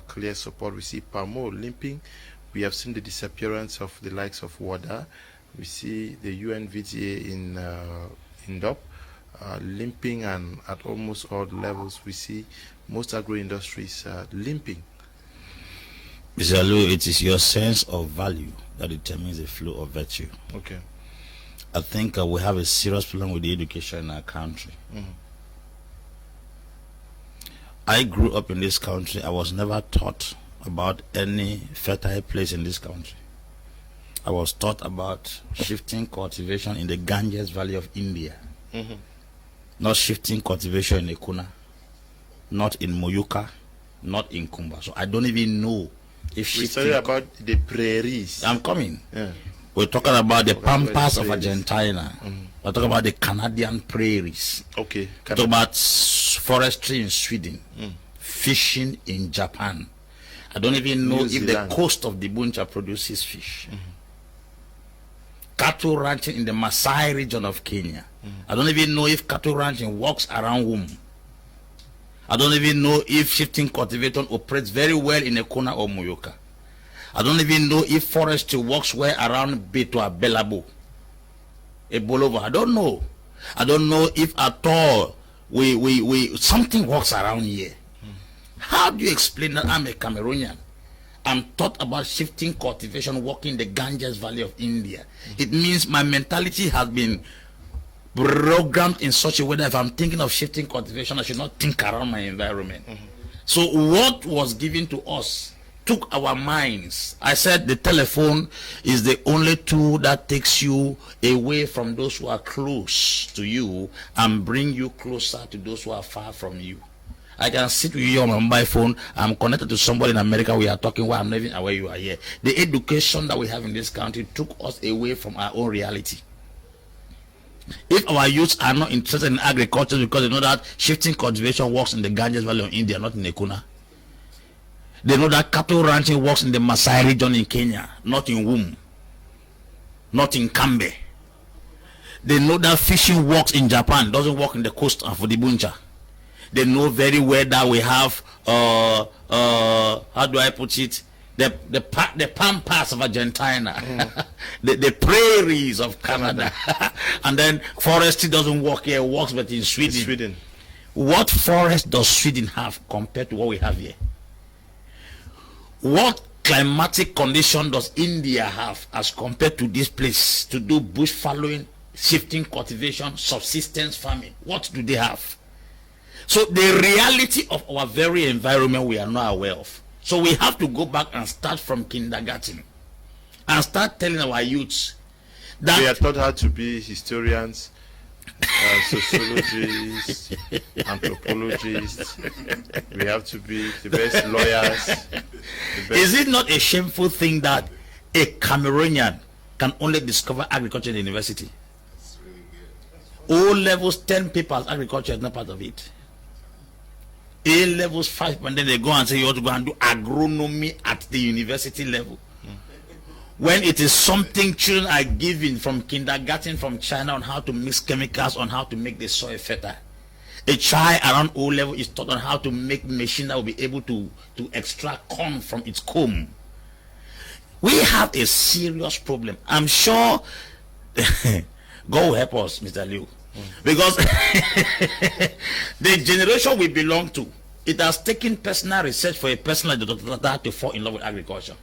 clear support. We see Palmo limping. We have seen the disappearance of the likes of WADA. We see the UNVTA in DOP limping, and at almost all levels we see most agro-industries limping. Mr. Lou, it is your sense of value that determines the flow of virtue. Okay. I think we have a serious problem with the education in our country. Mm-hmm. I grew up in this country. I was never taught about any fertile place in this country. I was taught about shifting cultivation in the Ganges Valley of India. Not shifting cultivation in Ekuna, not in Moyuka, not in Kumba. So I don't even know if we studied about the prairies. I'm coming. Yeah. We're talking about the pampas of Argentina. We're talking about the Canadian prairies. Okay. We're talking about forestry in Sweden, fishing in Japan. I don't even know if the coast of the Buncha produces fish. Cattle ranching in the Maasai region of Kenya. I don't even know if cattle ranching works around Womb. I don't even know if shifting cultivation operates very well in Ekuna or Moyoka. I don't even know if forestry works well around Betua, Belabo, Ebolovo. I don't know. I don't know if at all something works around here. How do you explain that I'm a Cameroonian? I'm taught about shifting cultivation working in the Ganges Valley of India. It means my mentality has been programmed in such a way that if I'm thinking of shifting cultivation, I should not think around my environment. So what was given to us took our minds. I said the telephone is the only tool that takes you away from those who are close to you and bring you closer to those who are far from you. I can sit with you on my mobile phone. I'm connected to somebody in America. We are talking while I'm not even aware you are here. The education that we have in this country took us away from our own reality. If our youths are not interested in agriculture because they know that shifting cultivation works in the Ganges Valley of India, not in Ekuna. They know that cattle ranching works in the Maasai region in Kenya, not in Womb, not in Kambe. They know that fishing works in Japan, doesn't work in the coast of the Buncha. They know very well that we have how do I put it, the pampas of Argentina, the prairies of Canada. And then forestry doesn't work here, it works but in Sweden. What forest does Sweden have compared to what we have here? What climatic condition does India have as compared to this place to do bush fallowing, shifting cultivation, subsistence farming? What do they have? So the reality of our very environment we are not aware of. So we have to go back and start from kindergarten and start telling our youths that we are taught how to be historians, sociologists, anthropologists. We have to be the best lawyers. Is it not a shameful thing that a Cameroonian can only discover agriculture in the university? O levels 10 papers, agriculture is not part of it. A levels 5, and then they go and say you ought to go and do agronomy at the university level. When it is something children are given from kindergarten from China on how to mix chemicals, on how to make the soil fertile. A child around O level is taught on how to make machine that will be able to extract corn from its comb. We have a serious problem. I'm sure God will help us, Mr. Liu. Because the generation we belong to, it has taken personal research for a person like Dr. Tata to fall in love with agriculture.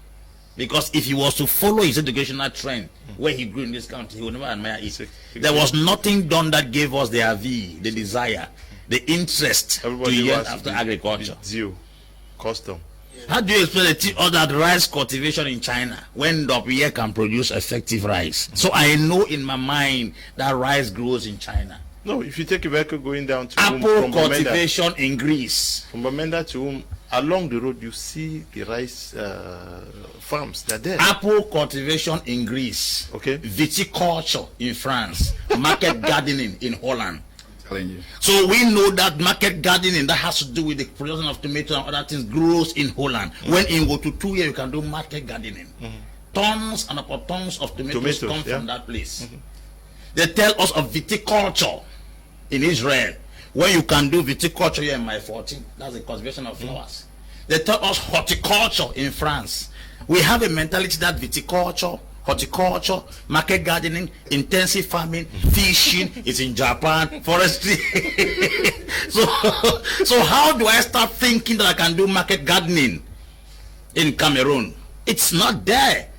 Because if he was to follow his educational trend where he grew in this country, he would never admire it. There was nothing done that gave us the avis, the desire, the interest to yearn after agriculture. Due custom. How do you explain that rice cultivation in China when up here can produce effective rice? So I know in my mind that rice grows in China. No, if you take a vehicle going down to apple cultivation in Greece. From Bamenda to along the road you see the rice farms. They're there. Apple cultivation in Greece. Okay. Viticulture in France. Market gardening in Holland. You. So we know that market gardening that has to do with the production of tomatoes and other things grows in Holland. When in go to 2 years you can do market gardening. Tons and upon tons of tomatoes come from that place. They tell us of viticulture in Israel. When you can do viticulture here in my 14, that's the cultivation of flowers. They tell us horticulture in France. We have a mentality that viticulture, horticulture, market gardening, intensive farming, fishing is in Japan, forestry. so how do I start thinking that I can do market gardening in Cameroon? It's not there.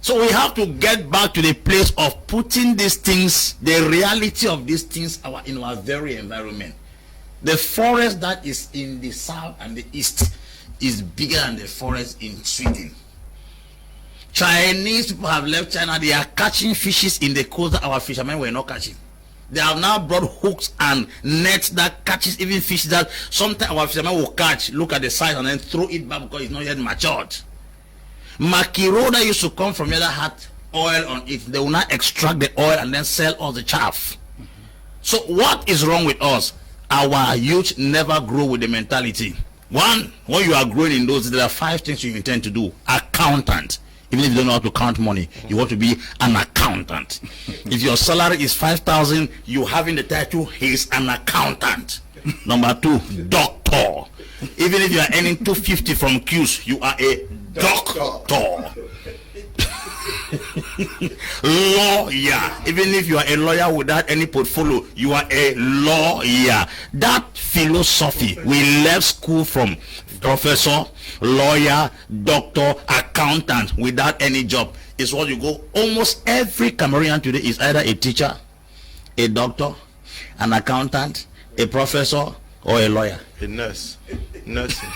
So we have to get back to the place of putting these things, the reality of these things in our very environment. The forest that is in the south and the east is bigger than the forest in Sweden. Chinese people have left China. They are catching fishes in the coast that our fishermen were not catching. They have now brought hooks and nets that catches even fish that sometimes our fishermen will catch, look at the size and then throw it back because it's not yet matured. Mackerel that used to come from here that had oil on it, they will now extract the oil and then sell all the chaff. So what is wrong with us? Our youth never grow with the mentality. One, when you are growing in those, there are 5 things you intend to do. Accountant. Even if you don't know how to count money, you want to be an accountant. If your salary is 5,000, you having the title, he is an accountant. Number 2, doctor. Even if you are earning 250 from Qs, you are a doctor. Lawyer. Even if you are a lawyer without any portfolio, you are a lawyer. That philosophy, we left school from professor, lawyer, doctor, accountant without any job is what you go. Almost every Cameroonian today is either a teacher, a doctor, an accountant, a professor, or a lawyer. A nurse. Nursing.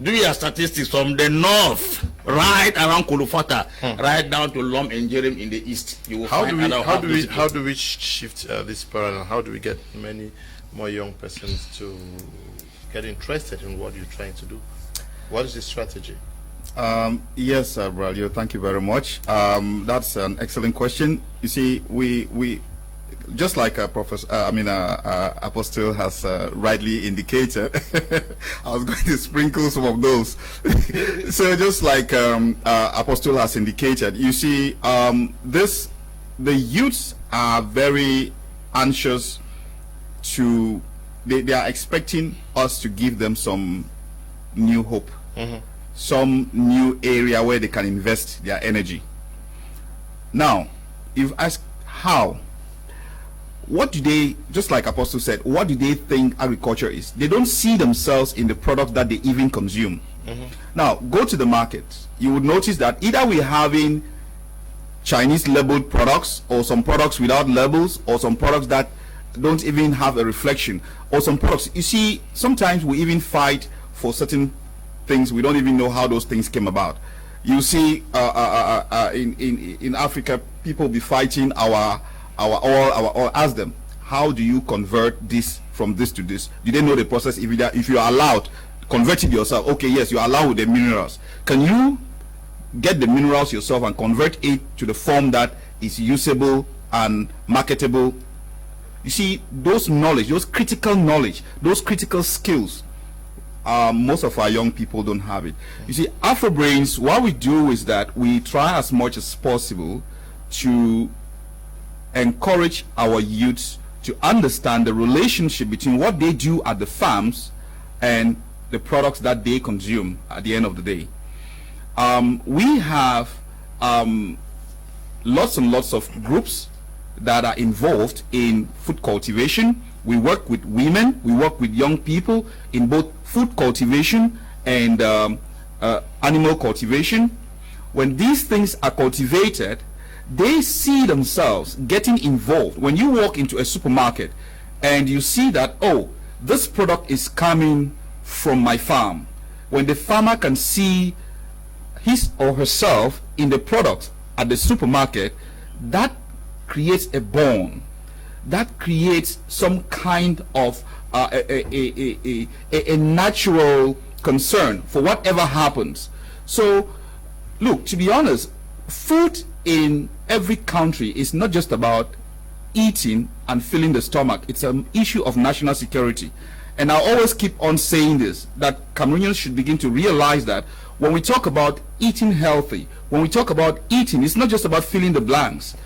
Do your statistics from the north, right around Kolofata, right down to Lom and Jerem in the east. You will How find do we shift this paradigm? How do we get many more young persons to get interested in what you're trying to do? What is the strategy? Yes, Braulio, thank you very much. That's an excellent question. You see, we just like Apostle has rightly indicated, I was going to sprinkle some of those. So just like Apostle has indicated, you see, the youths are very anxious to, they are expecting us to give them some new hope, some new area where they can invest their energy. Now, if you ask how, what do they, just like Apostle said, what do they think agriculture is? They don't see themselves in the product that they even consume. Now, go to the market. You would notice that either we're having Chinese labeled products, or some products without labels, or some products that don't even have a reflection, or some products, you see, sometimes we even fight for certain things. We don't even know how those things came about. You see, in Africa, people be fighting our oil. Ask them, how do you convert this from this to this? Do they know the process? If you are allowed, convert it yourself. Okay, yes, you are allowed with the minerals. Can you get the minerals yourself and convert it to the form that is usable and marketable? You see, those knowledge, those critical knowledge, those critical skills, most of our young people don't have it. You see, Afrobrains, what we do is that we try as much as possible to encourage our youths to understand the relationship between what they do at the farms and the products that they consume at the end of the day. We have lots and lots of groups that are involved in food cultivation. We work with women, we work with young people in both food cultivation and animal cultivation. When these things are cultivated, they see themselves getting involved. When you walk into a supermarket and you see that, oh, this product is coming from my farm, when the farmer can see his or herself in the product at the supermarket, that creates a bond, that creates some kind of a natural concern for whatever happens. So look, to be honest, food in every country is not just about eating and filling the stomach. It's an issue of national security. And I always keep on saying this, that Cameroonians should begin to realize that when we talk about eating healthy, when we talk about eating, it's not just about filling the blanks.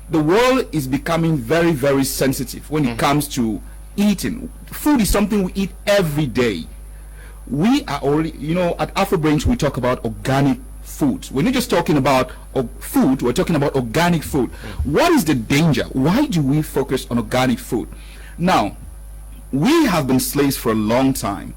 The world is becoming very, very sensitive when it comes to eating. Food is something we eat every day. We are already, you know, at Afrobrains we talk about organic foods. We're not just talking about food, we're talking about organic food. What is the danger? Why do we focus on organic food? Now, we have been slaves for a long time.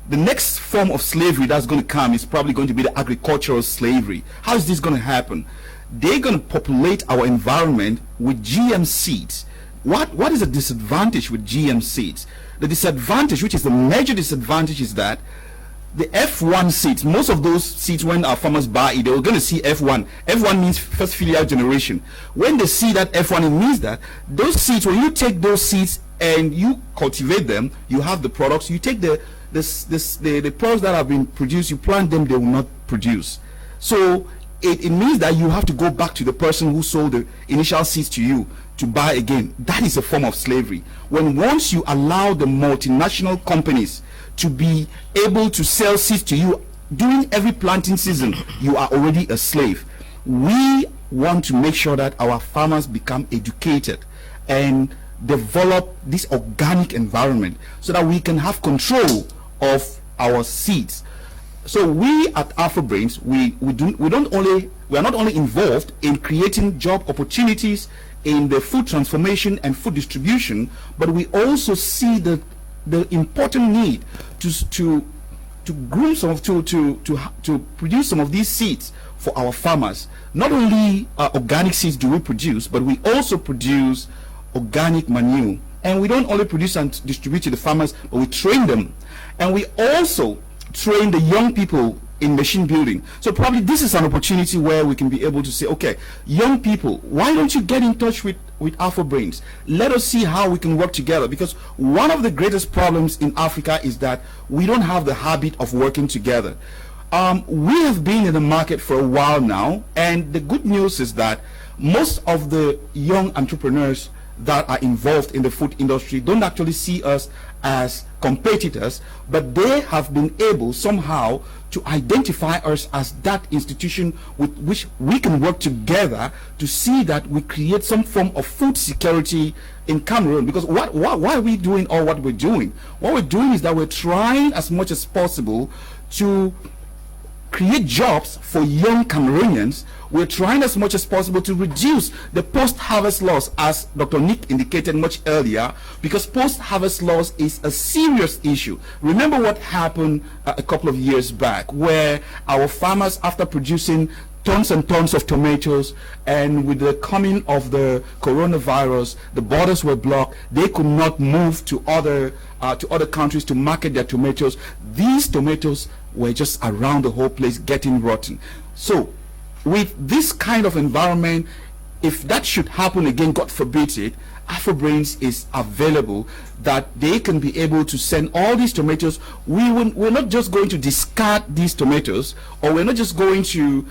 The next form of slavery that's going to come is probably going to be the agricultural slavery. How is this going to happen? They're going to populate our environment with GM seeds. What is the disadvantage with GM seeds? The disadvantage, which is the major disadvantage, is that the F1 seeds, most of those seeds, when our farmers buy it, they're going to see F1. F1 means first filial generation. When they see that F1, it means that those seeds, when you take those seeds and you cultivate them, you have the products. You take the products that have been produced, you plant them, they will not produce. So it means that you have to go back to the person who sold the initial seeds to you to buy again. That is a form of slavery. Once you allow the multinational companies to be able to sell seeds to you during every planting season, you are already a slave. We want to make sure that our farmers become educated and develop this organic environment so that we can have control of our seeds. So we at AfroBrains, we are not only involved in creating job opportunities in the food transformation and food distribution, but we also see the important need to groom some of to produce some of these seeds for our farmers. Not only organic seeds do we produce, but we also produce organic manure. And we don't only produce and distribute to the farmers, but we train them. And we also train the young people in machine building. So probably this is an opportunity where we can be able to say, okay, young people, why don't you get in touch with AfroBrains? Let us see how we can work together, because one of the greatest problems in Africa is that we don't have the habit of working together. We have been in the market for a while now, and the good news is that most of the young entrepreneurs that are involved in the food industry don't actually see us as competitors, but they have been able somehow to identify us as that institution with which we can work together to see that we create some form of food security in Cameroon. Because why are we doing all what we're doing? What we're doing is that we're trying as much as possible to create jobs for young Cameroonians. We're trying as much as possible to reduce the post-harvest loss, as Dr. Nick indicated much earlier, because post-harvest loss is a serious issue. Remember what happened a couple of years back, where our farmers, after producing tons and tons of tomatoes, and with the coming of the coronavirus, the borders were blocked. They could not move to other countries to market their tomatoes. These tomatoes were just around the whole place getting rotten. So with this kind of environment, if that should happen again, God forbid it, AfroBrains is available that they can be able to send all these tomatoes. We're not just going to discard these tomatoes, or we're not just going to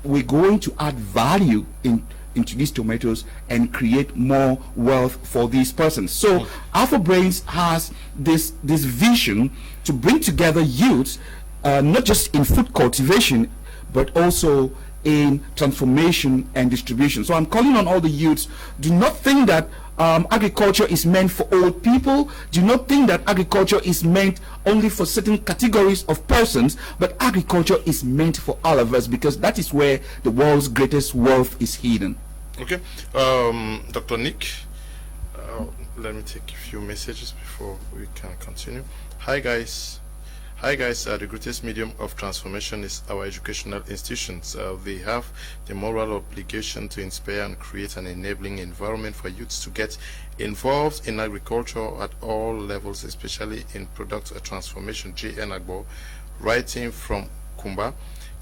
we're going to add value into these tomatoes and create more wealth for these persons. So AfroBrains has this vision to bring together youths, not just in food cultivation, but also in transformation and distribution. So I'm calling on all the youths, do not think that agriculture is meant for old people. Do not think that agriculture is meant only for certain categories of persons, but agriculture is meant for all of us, because that is where the world's greatest wealth is hidden. Okay, Dr. Nick, let me take a few messages before we can continue. Hi guys, the greatest medium of transformation is our educational institutions. They have the moral obligation to inspire and create an enabling environment for youths to get involved in agriculture at all levels, especially in product transformation. J.N. Agbo, writing from Kumba.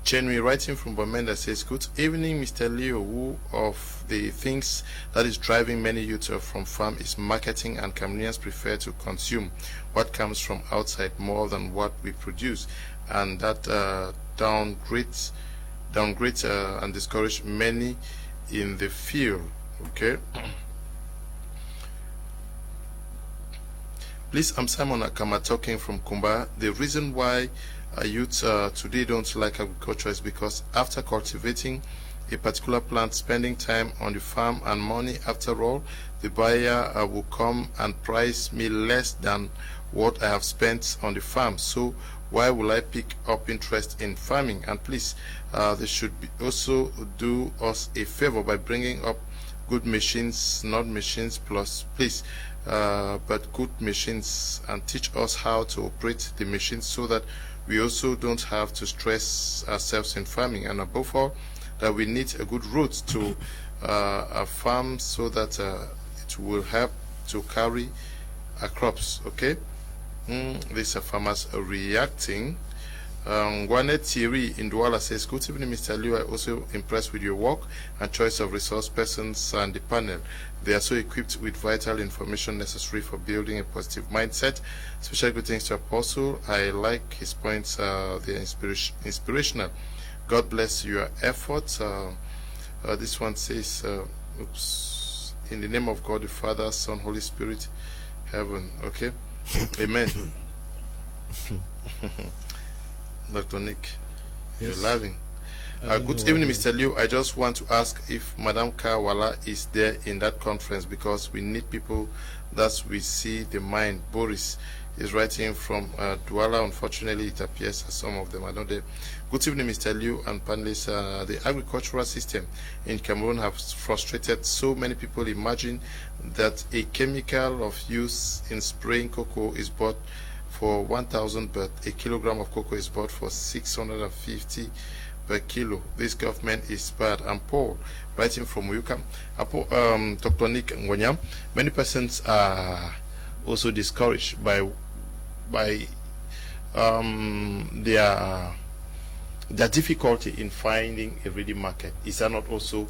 Chenui, writing from Bamenda, says, good evening, Mr. Leo. Who of the things that is driving many youths from farm is marketing, and Cameroonians prefer to consume what comes from outside more than what we produce, and that downgrades and discourage many in the field. Okay. Please, I'm Simon Akama talking from Kumba. The reason why youths today don't like agriculture is because after cultivating a particular plant, spending time on the farm and money, after all, the buyer will come and price me less than what I have spent on the farm. So why will I pick up interest in farming? And please, they should also do us a favor by bringing up good machines, not machines plus, please, but good machines, and teach us how to operate the machines so that we also don't have to stress ourselves in farming. And above all, that we need a good route to a farm so that it will help to carry our crops. Okay. These are farmers reacting. Gwanet Thierry in Douala says, good evening, Mr. Liu. I also impressed with your work and choice of resource persons and the panel. They are so equipped with vital information necessary for building a positive mindset. Special greetings to Apostle. I like his points. They are inspirational. God bless your efforts. This one says, oops, in the name of God, the Father, Son, Holy Spirit, heaven. Okay? Amen. Dr. Nick, Yes. you're laughing. Good evening, Mr. Liu. I just want to ask if Madame Kawala is there in that conference, because we need people that we see the mind. Boris is writing from Douala. Unfortunately, it appears that some of them are not there. Good evening, Mr. Liu and panelists. The agricultural system in Cameroon has frustrated so many people. Imagine that a chemical of use in spraying cocoa is bought for 1,000, but a kilogram of cocoa is bought for 650 per kilo. This government is bad. And Paul, writing from Uyuka, Dr. Nick Ngwanyam, many persons are also discouraged by their difficulty in finding a ready market. Is that not also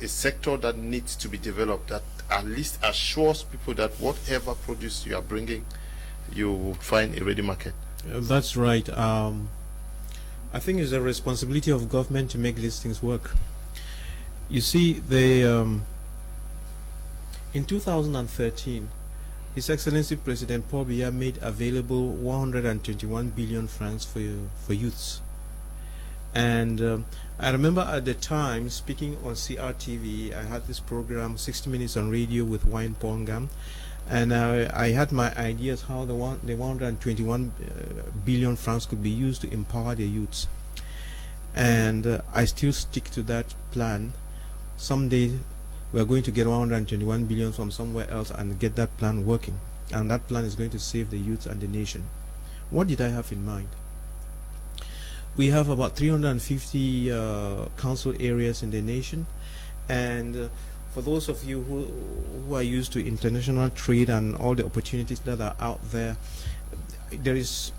a sector that needs to be developed, that at least assures people that whatever produce you are bringing, you will find a ready market? That's right. I think it's a responsibility of government to make these things work. You see, they in 2013, His Excellency President Paul Biya made available 121 billion francs for youths. And I remember at the time speaking on CRTV, I had this program, 60 Minutes on Radio with Wine Pongam, and I had my ideas how the 121 billion francs could be used to empower the youths. And I still stick to that plan. Someday we're going to get 121 billion from somewhere else and get that plan working. And that plan is going to save the youth and the nation. What did I have in mind? We have about 350 council areas in the nation, and for those of you who are used to international trade and all the opportunities that are out there, there is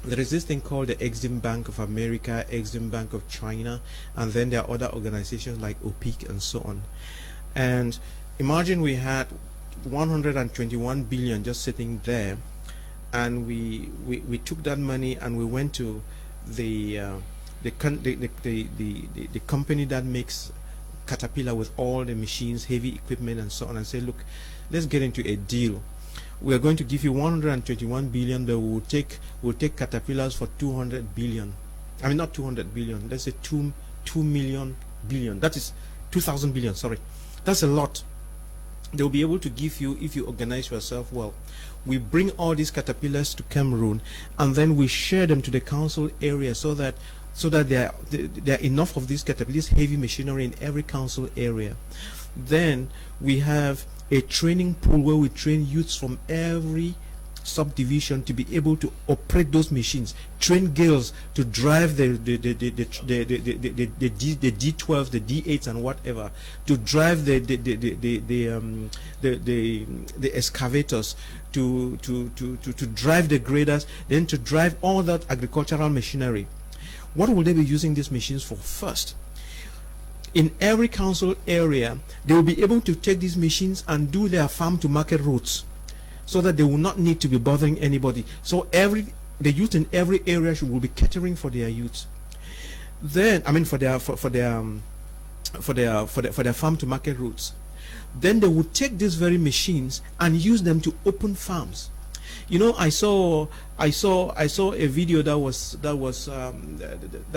this thing called the Exim Bank of America, Exim Bank of China, and then there are other organizations like OPIC and so on. And imagine we had 121 billion just sitting there, and we took that money and we went to the company that makes Caterpillar with all the machines, heavy equipment and so on, and say, look, let's get into a deal. We are going to give you 121 billion, but we'll take Caterpillars for 200 billion. I mean, not 200 billion. Let's say 2 million billion. That is 2,000 billion. Sorry, that's a lot. They'll be able to give you if you organize yourself well. We bring all these Caterpillars to Cameroon, and then we share them to the council area so that there are enough of these Caterpillars, heavy machinery in every council area. Then we have a training pool where we train youths from every subdivision to be able to operate those machines. Train girls to drive the D12s, the D8s, and whatever. To drive the excavators, to drive the graders, then to drive all that agricultural machinery. What will they be using these machines for first? In every council area, they will be able to take these machines and do their farm to market routes, so that they will not need to be bothering anybody. So the youth in every area will be catering for their youth. Then, I mean, for their farm to market routes. Then they would take these very machines and use them to open farms. You know, I saw a video that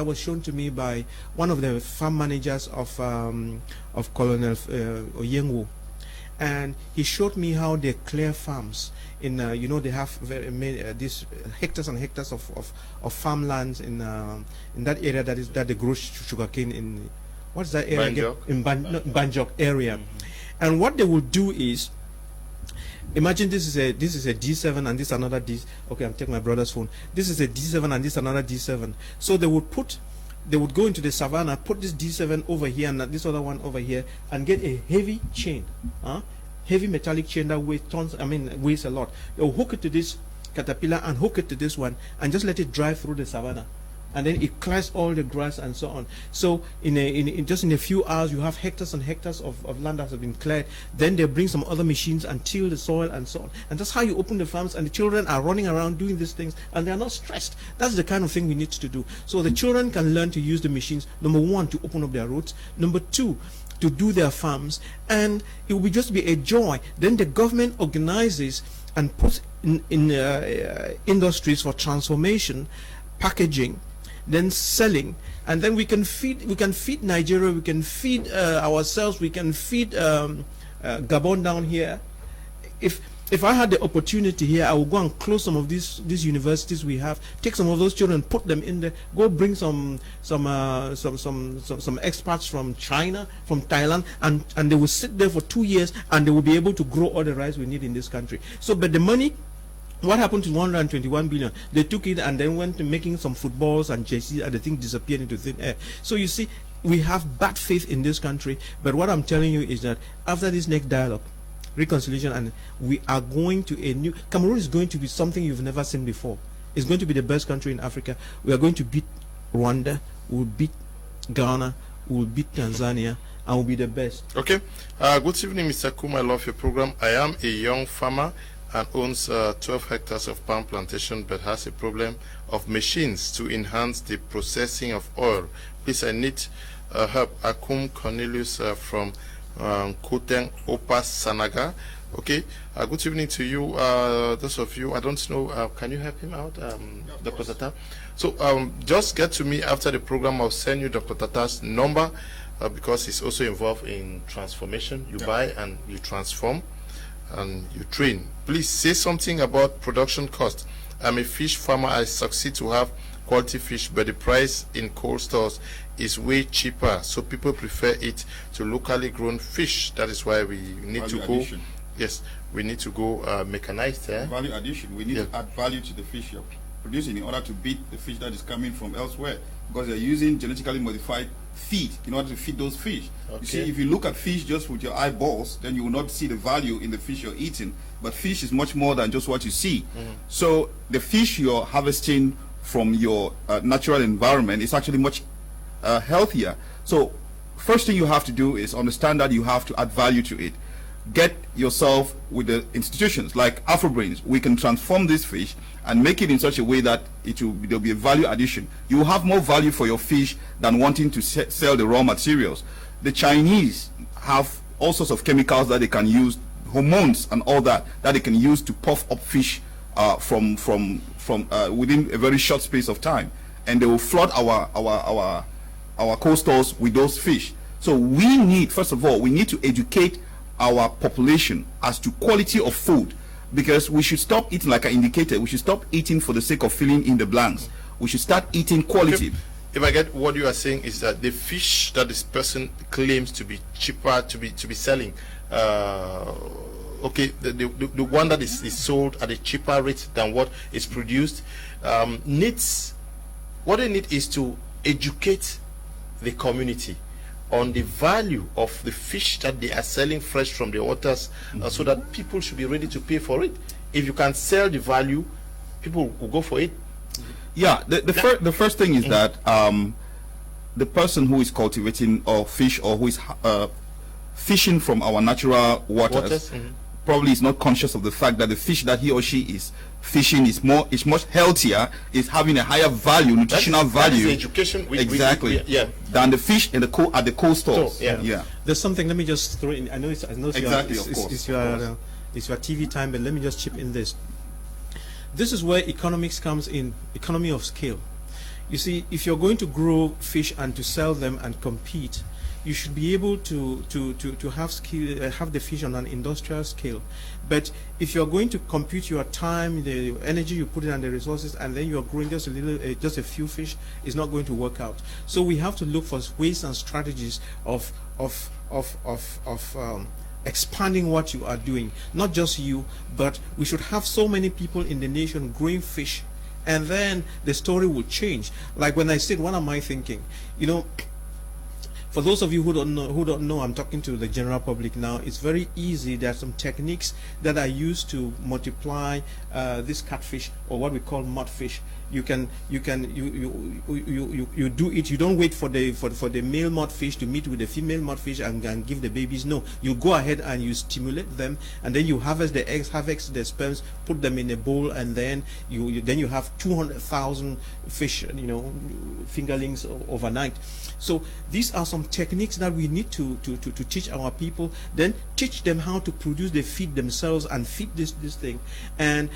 was shown to me by one of the farm managers of Colonel Oyenwo, and he showed me how they clear farms. In you know, they have very many these hectares and hectares of farmlands in that area that they grow sugarcane in. What's that area? In Banjok area. And what they will do is, imagine this is a D7 and this another D. Okay, I'm taking my brother's phone. This is a D7 and this another D7. So they would go into the savannah, put this D7 over here and this other one over here, and get a heavy chain, heavy metallic chain that weighs tons. I mean, weighs a lot. They'll hook it to this caterpillar and hook it to this one and just let it drive through the savannah. And then it clears all the grass and so on. So just in a few hours, you have hectares and hectares of land that have been cleared. Then they bring some other machines and till the soil and so on. And that's how you open the farms, and the children are running around doing these things, and they're not stressed. That's the kind of thing we need to do. So the children can learn to use the machines, number one, to open up their roads, number two, to do their farms, and it will just be a joy. Then the government organizes and puts in industries for transformation, packaging, then selling, and then we can feed Nigeria, we can feed ourselves, we can feed Gabon down here. If I had the opportunity here, I would go and close some of these universities we have, take some of those children, put them in there, go bring some experts from China, from Thailand, and they will sit there for 2 years, and they will be able to grow all the rice we need in this country. So, but the money, what happened to 121 billion? They took it and then went to making some footballs and jerseys, and the thing disappeared into thin air. So you see, we have bad faith in this country. But what I'm telling you is that after this next dialogue, reconciliation, and we are going to a new Cameroon is going to be something you've never seen before. It's going to be the best country in Africa. We are going to beat Rwanda, we'll beat Ghana, we'll beat Tanzania, and we'll be the best. Okay. Good evening, Mr. Kmer. I love your program. I am a young farmer and owns 12 hectares of palm plantation, but has a problem of machines to enhance the processing of oil. Please, I need help. Akum Cornelius from Koteng Opa Sanaga. Okay. Good evening to you. Those of you, I don't know, can you help him out, Dr. Tata? So just get to me after the program. I'll send you Dr. Tata's number because he's also involved in transformation. You buy and you transform and you train. Please say something about production cost. I'm a fish farmer. I succeed to have quality fish, but the price in cold stores is way cheaper, so people prefer it to locally grown fish. That is why we need Value to go. addition. Yes, we need to go mechanized. Value addition. We need to add value to the fish you're producing in order to beat the fish that is coming from elsewhere, because they're using genetically modified feed in order to feed those fish. Okay. You see, if you look at fish just with your eyeballs, then you will not see the value in the fish you're eating. But fish is much more than just what you see. So the fish you're harvesting from your natural environment is actually much healthier. So first thing you have to do is understand that you have to add value to it. Get yourself with the institutions like AfroBrains. We can transform this fish and make it in such a way that there'll be a value addition. You will have more value for your fish than wanting to sell the raw materials. The Chinese have all sorts of chemicals that they can use, hormones and all that they can use to puff up fish from within a very short space of time, and they will flood our coastals with those fish. So we need, first of all, we need to educate our population as to quality of food, because we should stop eating, like I indicated, we should stop eating for the sake of filling in the blanks. We should start eating quality. If I get what you are saying is that the fish that this person claims to be cheaper to be selling, okay, the one that is sold at a cheaper rate than what is produced, what they need is to educate the community on the value of the fish that they are selling fresh from the waters, so that people should be ready to pay for it. If you can sell the value, people will go for it. Yeah, the first thing is that the person who is cultivating or fish, or who is fishing from our natural waters probably is not conscious of the fact that the fish that he or she is fishing is much healthier, is having a higher value, nutritional value. That is education. Exactly. Than the fish at the cold stores. There's something. Let me just throw in. I know exactly. It's your TV time, but let me just chip in this. This is where economics comes in. Economy of scale. You see, if you're going to grow fish and to sell them and compete, you should be able to have the fish on an industrial scale. But if you're going to compute your time, the energy you put in, and the resources, and then you're growing just a few fish, it's not going to work out. So we have to look for ways and strategies of expanding what you are doing. Not just you, but we should have so many people in the nation growing fish, and then the story will change. Like when I said, what am I thinking? You know, For those of you who don't know, I'm talking to the general public now. It's very easy. There are some techniques that are used to multiply this catfish, or what we call mudfish. You do it. You don't wait for the male mudfish to meet with the female mudfish and give the babies. No, you go ahead and you stimulate them, and then you harvest the eggs, harvest the sperms, put them in a bowl, and then you have 200,000 fish, fingerlings overnight. So these are some techniques that we need to teach our people. Then teach them how to produce the feed themselves and feed this thing. And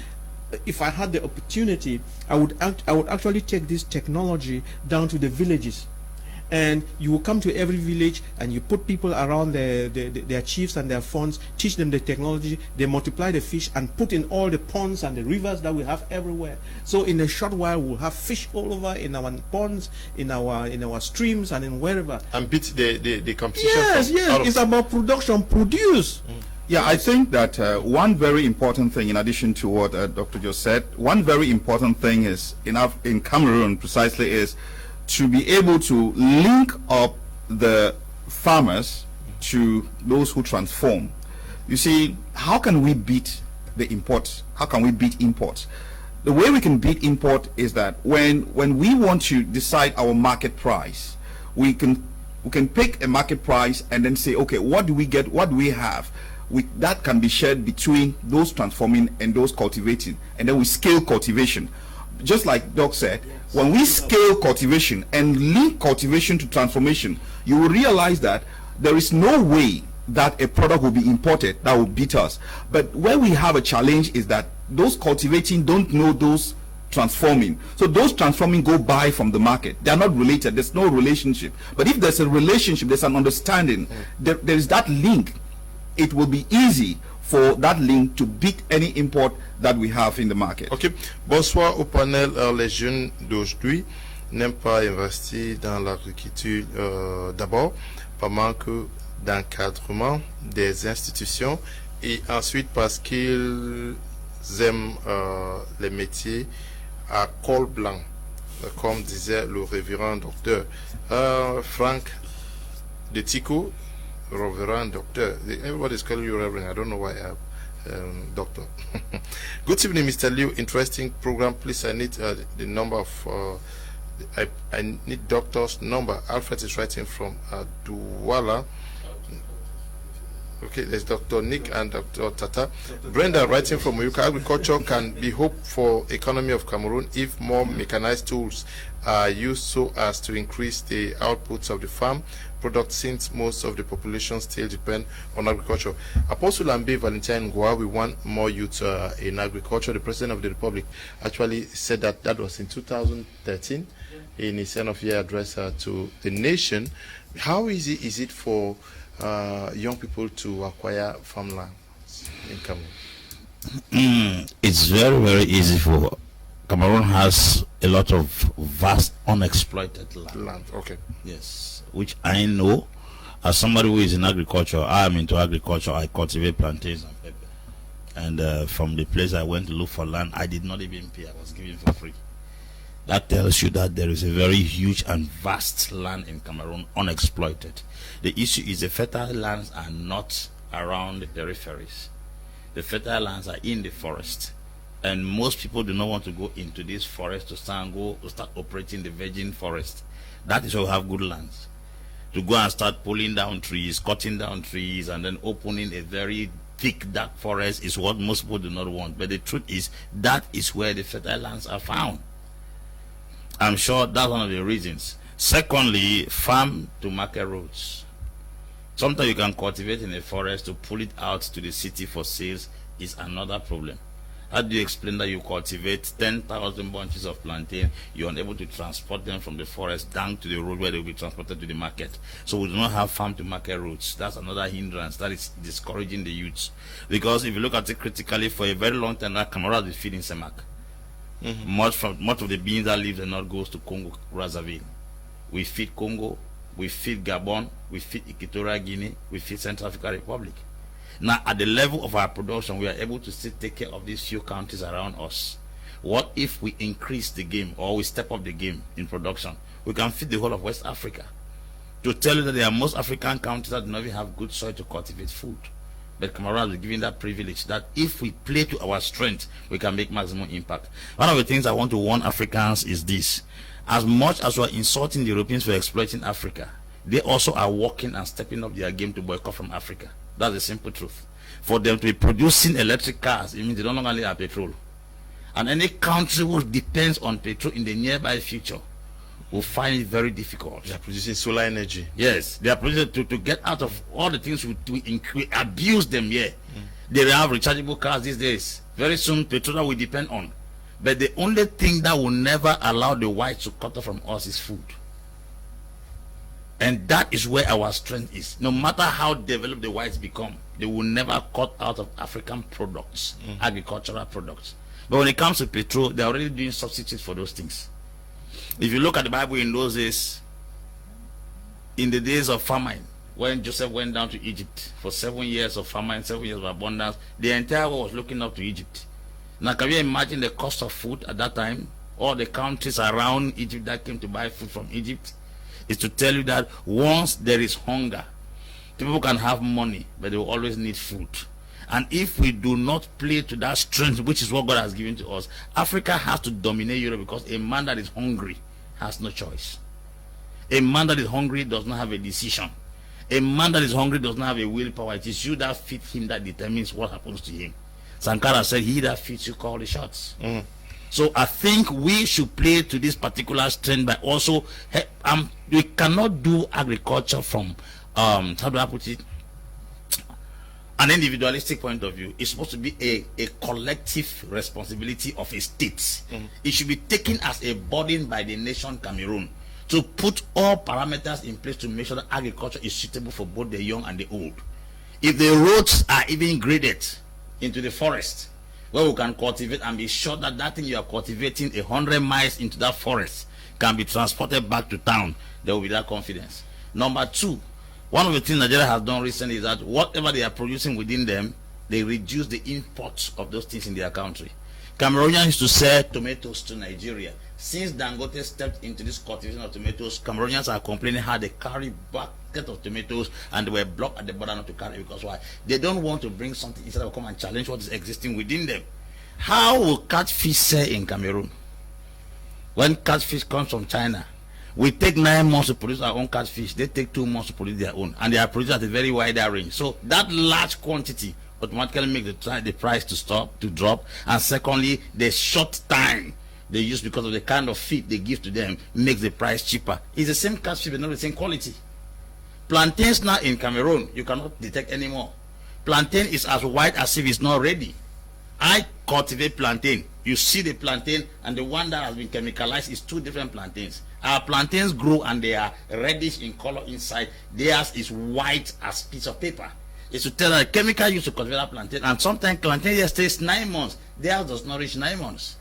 if I had the opportunity, I would actually take this technology down to the villages. And you will come to every village and you put people around their chiefs and their funds, teach them the technology, they multiply the fish and put in all the ponds and the rivers that we have everywhere. So in a short while we'll have fish all over in our ponds, in our streams, and in wherever. And beat the competition. Yes, it's about production, produce. Yeah, I think that one very important thing, in addition to what Dr. just said, one very important thing is in Cameroon precisely is to be able to link up the farmers to those who transform. You see, how can we beat the imports? How can we beat imports? The way we can beat import is that when we want to decide our market price, we can pick a market price and then say, okay, what do we get? What do we have? That can be shared between those transforming and those cultivating, and then we scale cultivation. Just like Doc said, when we scale cultivation and link cultivation to transformation, you will realize that there is no way that a product will be imported that will beat us. But where we have a challenge is that those cultivating don't know those transforming. So those transforming go buy from the market. They are not related. There's no relationship. But if there's a relationship, there's an understanding, there is that link, it will be easy for that link to beat any import that we have in the market. Ok, bonsoir au panel. Les jeunes d'aujourd'hui n'aiment pas investir dans l'agriculture d'abord par manque d'encadrement des institutions, et ensuite parce qu'ils aiment les métiers à col blanc, comme disait le révérend docteur Frank de Tico. Reverend Doctor. Everybody's calling you Reverend. I don't know why. Doctor. Good evening, Mr. Liu. Interesting program. Please, I need the number of. I need doctor's number. Alfred is writing from Douala. Okay, there's Dr. Nick and Dr. Tata. Brenda writing from Uyuka. Agriculture can be hope for economy of Cameroon if more mechanized tools are used so as to increase the outputs of the farm product, since most of the population still depend on agriculture. Apostle Ambe Valentine Ngoa, we want more youth in agriculture. The President of the Republic actually said that was in 2013 in his end of year address to the nation. How easy is it for young people to acquire farmland in Cameroon? It's very, very easy. For Cameroon has a lot of vast unexploited land. Okay. Yes, which I know as somebody who is in agriculture. I am into agriculture. I cultivate plantains and pepper. And from the place I went to look for land, I did not even pay. I was given for free. That tells you that there is a very huge and vast land in Cameroon unexploited. The issue is the fertile lands are not around the peripheries. The fertile lands are in the forest. And most people do not want to go into this forest to start operating the virgin forest. That is why we have good lands. To go and start pulling down trees, cutting down trees, and then opening a very thick, dark forest is what most people do not want. But the truth is, that is where the fertile lands are found. I'm sure that's one of the reasons. Secondly, farm to market roads. Sometimes you can cultivate in a forest to pull it out to the city for sales is another problem. How do you explain that you cultivate 10,000 bunches of plantain, you're unable to transport them from the forest down to the road where they will be transported to the market? So we do not have farm to market roads. That's another hindrance that is discouraging the youths. Because if you look at it critically, for a very long time, Cameroon has been feeding Semak. Much of the beans that leave the north goes to Congo, Brazzaville. We feed Congo, we feed Gabon, we feed Equatorial Guinea, we feed Central African Republic. Now, at the level of our production, we are able to still take care of these few countries around us. What if we increase the game, or we step up the game in production? We can feed the whole of West Africa. to tell you that there are most African countries that do not even have good soil to cultivate food. But Cameroon has been given that privilege that if we play to our strength, we can make maximum impact. One of the things I want to warn Africans is this. As much as we are insulting the Europeans for exploiting Africa, they also are working and stepping up their game to boycott from Africa. That's the simple truth. For them to be producing electric cars, it means they don't longer have petrol. And any country which depends on petrol in the nearby future will find it very difficult. They are producing solar energy. Yes, they are producing to get out of all the things we abuse them here. They have rechargeable cars these days. Very soon, petrol will depend on. But the only thing that will never allow the whites to cut off from us is food. And that is where our strength is. No matter how developed the whites become, they will never cut out of African products, agricultural products. But when it comes to petrol, they're already doing substitutes for those things. If you look at the Bible in those days, in the days of famine, when Joseph went down to Egypt for 7 years of famine, 7 years of abundance, the entire world was looking up to Egypt. Now, can you imagine the cost of food at that time? All the countries around Egypt that came to buy food from Egypt, is to tell you that once there is hunger, people can have money, but they will always need food. And if we do not play to that strength, which is what God has given to us, Africa has to dominate Europe, because a man that is hungry has no choice. A man that is hungry does not have a decision. A man that is hungry does not have a willpower. It is you that feed him that determines what happens to him. Sankara said, he that feeds you call the shots. So I think we should play to this particular strength, but also we cannot do agriculture from how do I put it, an individualistic point of view. It's supposed to be a collective responsibility of a state. It should be taken as a burden by the nation Cameroon to put all parameters in place to make sure that agriculture is suitable for both the young and the old. If the roads are even graded into the forest, where we can cultivate and be sure that that thing you are cultivating 100 miles into that forest can be transported back to town, there will be that confidence. Number two, one of the things Nigeria has done recently is that whatever they are producing within them, they reduce the imports of those things in their country. Cameroonians used to sell tomatoes to Nigeria. Since Dangote stepped into this cultivation of tomatoes, Cameroonians are complaining how they carry bucket of tomatoes and they were blocked at the border not to carry, because why? They don't want to bring something instead of come and challenge what is existing within them. How will catfish sell in Cameroon? When catfish comes from China, we take 9 months to produce our own catfish. They take 2 months to produce their own, and they are produced at a very wider range. So that large quantity automatically makes the price to drop. And secondly, the short time they use because of the kind of feed they give to them makes the price cheaper. It's the same catfish but not the same quality. Plantains now in Cameroon, you cannot detect anymore. Plantain is as white as if it's not ready. I cultivate plantain. You see the plantain, and the one that has been chemicalized is 2 different plantains. Our plantains grow and they are reddish in color inside. Theirs is white as piece of paper. It's to tell that chemical used to cultivate a plantain, and sometimes plantain here stays 9 months. Theirs does not reach 9 months.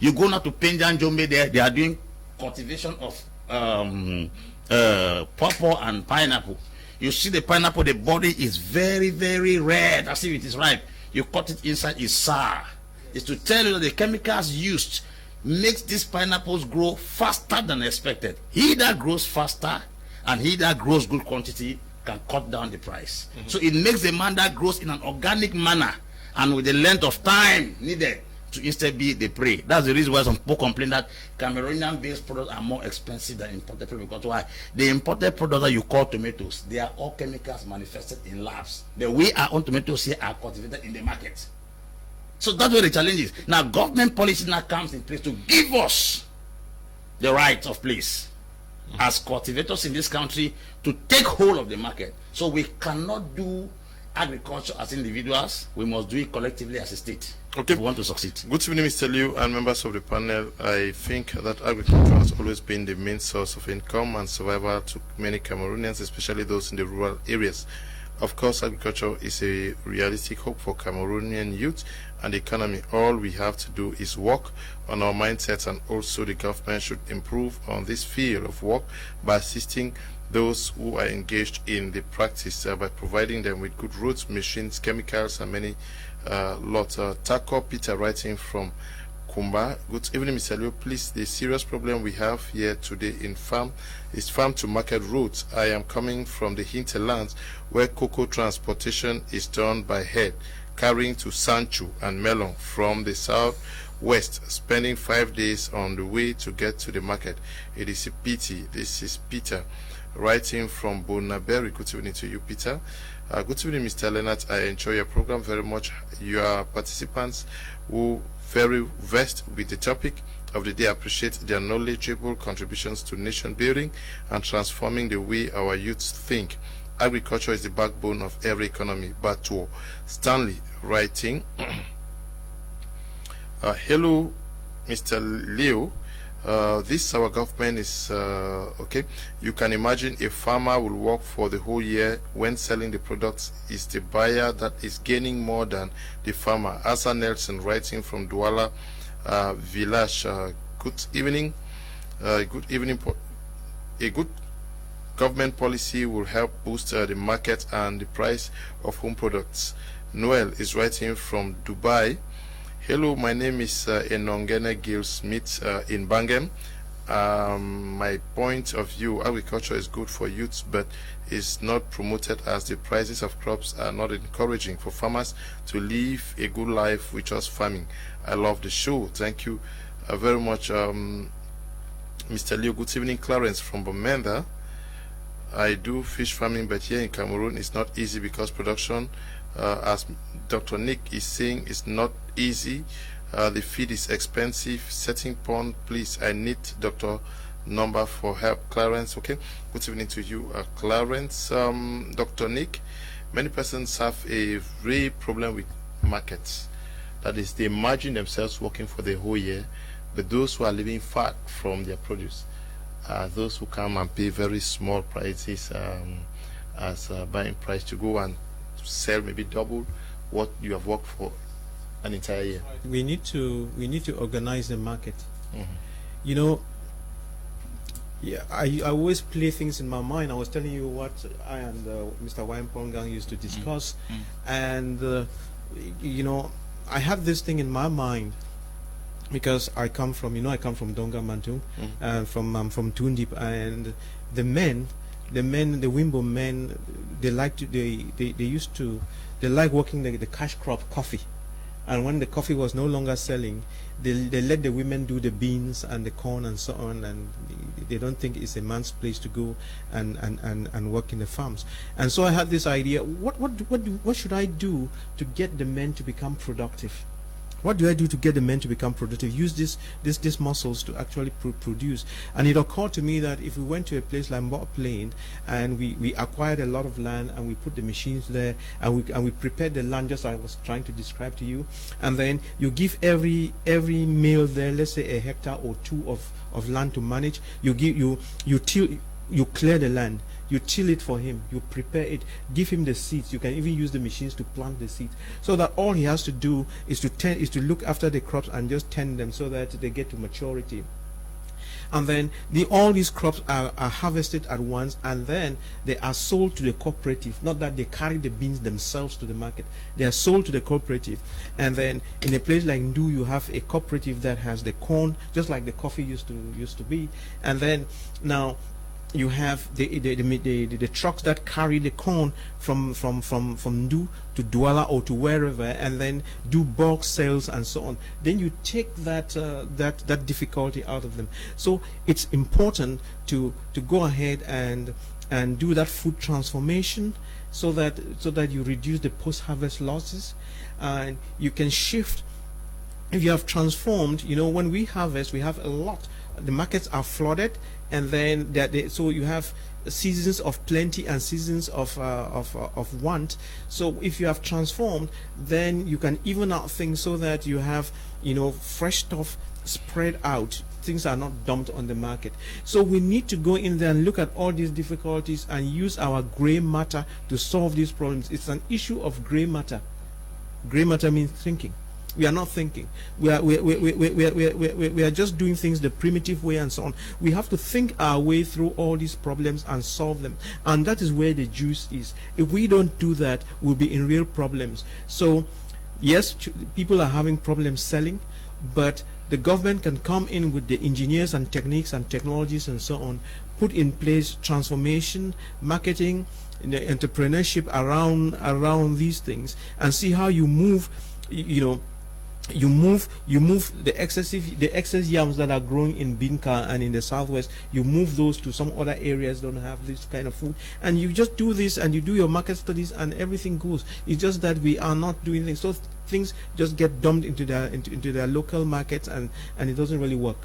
You go now to Penjan Jombe, there they are doing cultivation of pawpaw and pineapple. You see the pineapple, the body is very, very red as if it is ripe. You cut it inside, it's sour. It's to tell you that the chemicals used makes these pineapples grow faster than expected. He that grows faster and he that grows good quantity can cut down the price. So it makes the man that grows in an organic manner and with the length of time needed to instead be the prey. That's the reason why some people complain that Cameroonian based products are more expensive than imported products. Because why? The imported products that you call tomatoes, they are all chemicals manifested in labs. The way our own tomatoes here are cultivated in the market. So that's where the challenge is. Now government policy now comes in place to give us the right of place as cultivators in this country to take hold of the market. So we cannot do agriculture as individuals, we must do it collectively as a state. Okay. If we want to succeed. Good evening, Mr. Liu and members of the panel. I think that agriculture has always been the main source of income and survival to many Cameroonians, especially those in the rural areas. Of course, agriculture is a realistic hope for Cameroonian youth and the economy. All we have to do is work on our mindsets, and also the government should improve on this field of work by assisting those who are engaged in the practice by providing them with good roads, machines, chemicals, and many lots. Taco Peter writing from Kumba. Good evening, Mr. Leo. Please, the serious problem we have here today in farm is farm to market routes. I am coming from the hinterlands where cocoa transportation is done by head, carrying to Sancho and Melon from the southwest, spending 5 days on the way to get to the market. It is a pity. This is Peter, writing from Bonaberry. Good evening to you, Peter. Good evening, Mr. Leonard. I enjoy your program very much. Your participants who very versed with the topic of the day appreciate their knowledgeable contributions to nation building and transforming the way our youths think. Agriculture is the backbone of every economy. Batuo Stanley, writing. Hello, Mr. Leo. This our government is okay. You can imagine a farmer will work for the whole year. When selling the products, is the buyer that is gaining more than the farmer. Asa Nelson, writing from Douala Village. Good evening. Good evening. A good government policy will help boost the market and the price of home products. Noel is writing from Dubai. Hello, my name is Enongene Gill Smith in Bangem. My point of view, agriculture is good for youths, but is not promoted as the prices of crops are not encouraging for farmers to live a good life with just farming. I love the show. Thank you very much, Mr. Leo. Good evening, Clarence from Bomenda. I do fish farming, but here in Cameroon it's not easy because production, as Dr. Nick is saying, is not easy. The feed is expensive. Setting pond, please. I need Dr. number for help. Clarence, okay. Good evening to you, Clarence. Dr. Nick, many persons have a real problem with markets. That is, they imagine themselves working for the whole year, but those who are living far from their produce are those who come and pay very small prices as buying price to go and sell maybe double what you have worked for an entire year. We need to organize the market. Mm-hmm. You know, yeah, I always play things in my mind. I was telling you what I and Mr. Waimponggang used to discuss, and you know, I have this thing in my mind because I come from Donga Mantu, and I'm from Tundip, and the Wimbo men, they like working the cash crop coffee, and when the coffee was no longer selling, they let the women do the beans and the corn and so on, and they don't think it's a man's place to go and work in the farms. And so I had this idea: what should I do to get the men to become productive? What do I do to get the men to become productive? Use these muscles to actually produce. And it occurred to me that if we went to a place like Mbok Plain and we acquired a lot of land and we put the machines there and we prepared the land just as I was trying to describe to you, and then you give every male there, let's say a hectare or two of land to manage. You clear the land. You till it for him, you prepare it, give him the seeds. You can even use the machines to plant the seeds, so that all he has to do is to look after the crops and just tend them so that they get to maturity. And then all these crops are harvested at once, and then they are sold to the cooperative. Not that they carry the beans themselves to the market. They are sold to the cooperative. And then in a place like Ndu, you have a cooperative that has the corn, just like the coffee used to be. And then now you have the trucks that carry the corn from Ndu to Douala or to wherever, and then do bulk sales and so on. Then you take that difficulty out of them. So it's important to go ahead and do that food transformation, so that you reduce the post-harvest losses, and you can shift. If you have transformed, you know, when we harvest, we have a lot. The markets are flooded, and then so you have seasons of plenty and seasons of want. So if you have transformed, then you can even out things so that you have, you know, fresh stuff spread out. Things are not dumped on the market. So we need to go in there and look at all these difficulties and use our gray matter to solve these problems. It's an issue of gray matter. Gray matter means thinking. We are not thinking. We are just doing things the primitive way and so on. We have to think our way through all these problems and solve them. And that is where the juice is. If we don't do that, we'll be in real problems. So, yes, people are having problems selling, but the government can come in with the engineers and techniques and technologies and so on, put in place transformation, marketing, the entrepreneurship around these things, and see how you move, you move the excess yams that are growing in Binka and in the southwest, you move those to some other areas that don't have this kind of food, and you just do this and you do your market studies and everything goes. It's just that we are not doing things, so things just get dumped into their local markets, and it doesn't really work.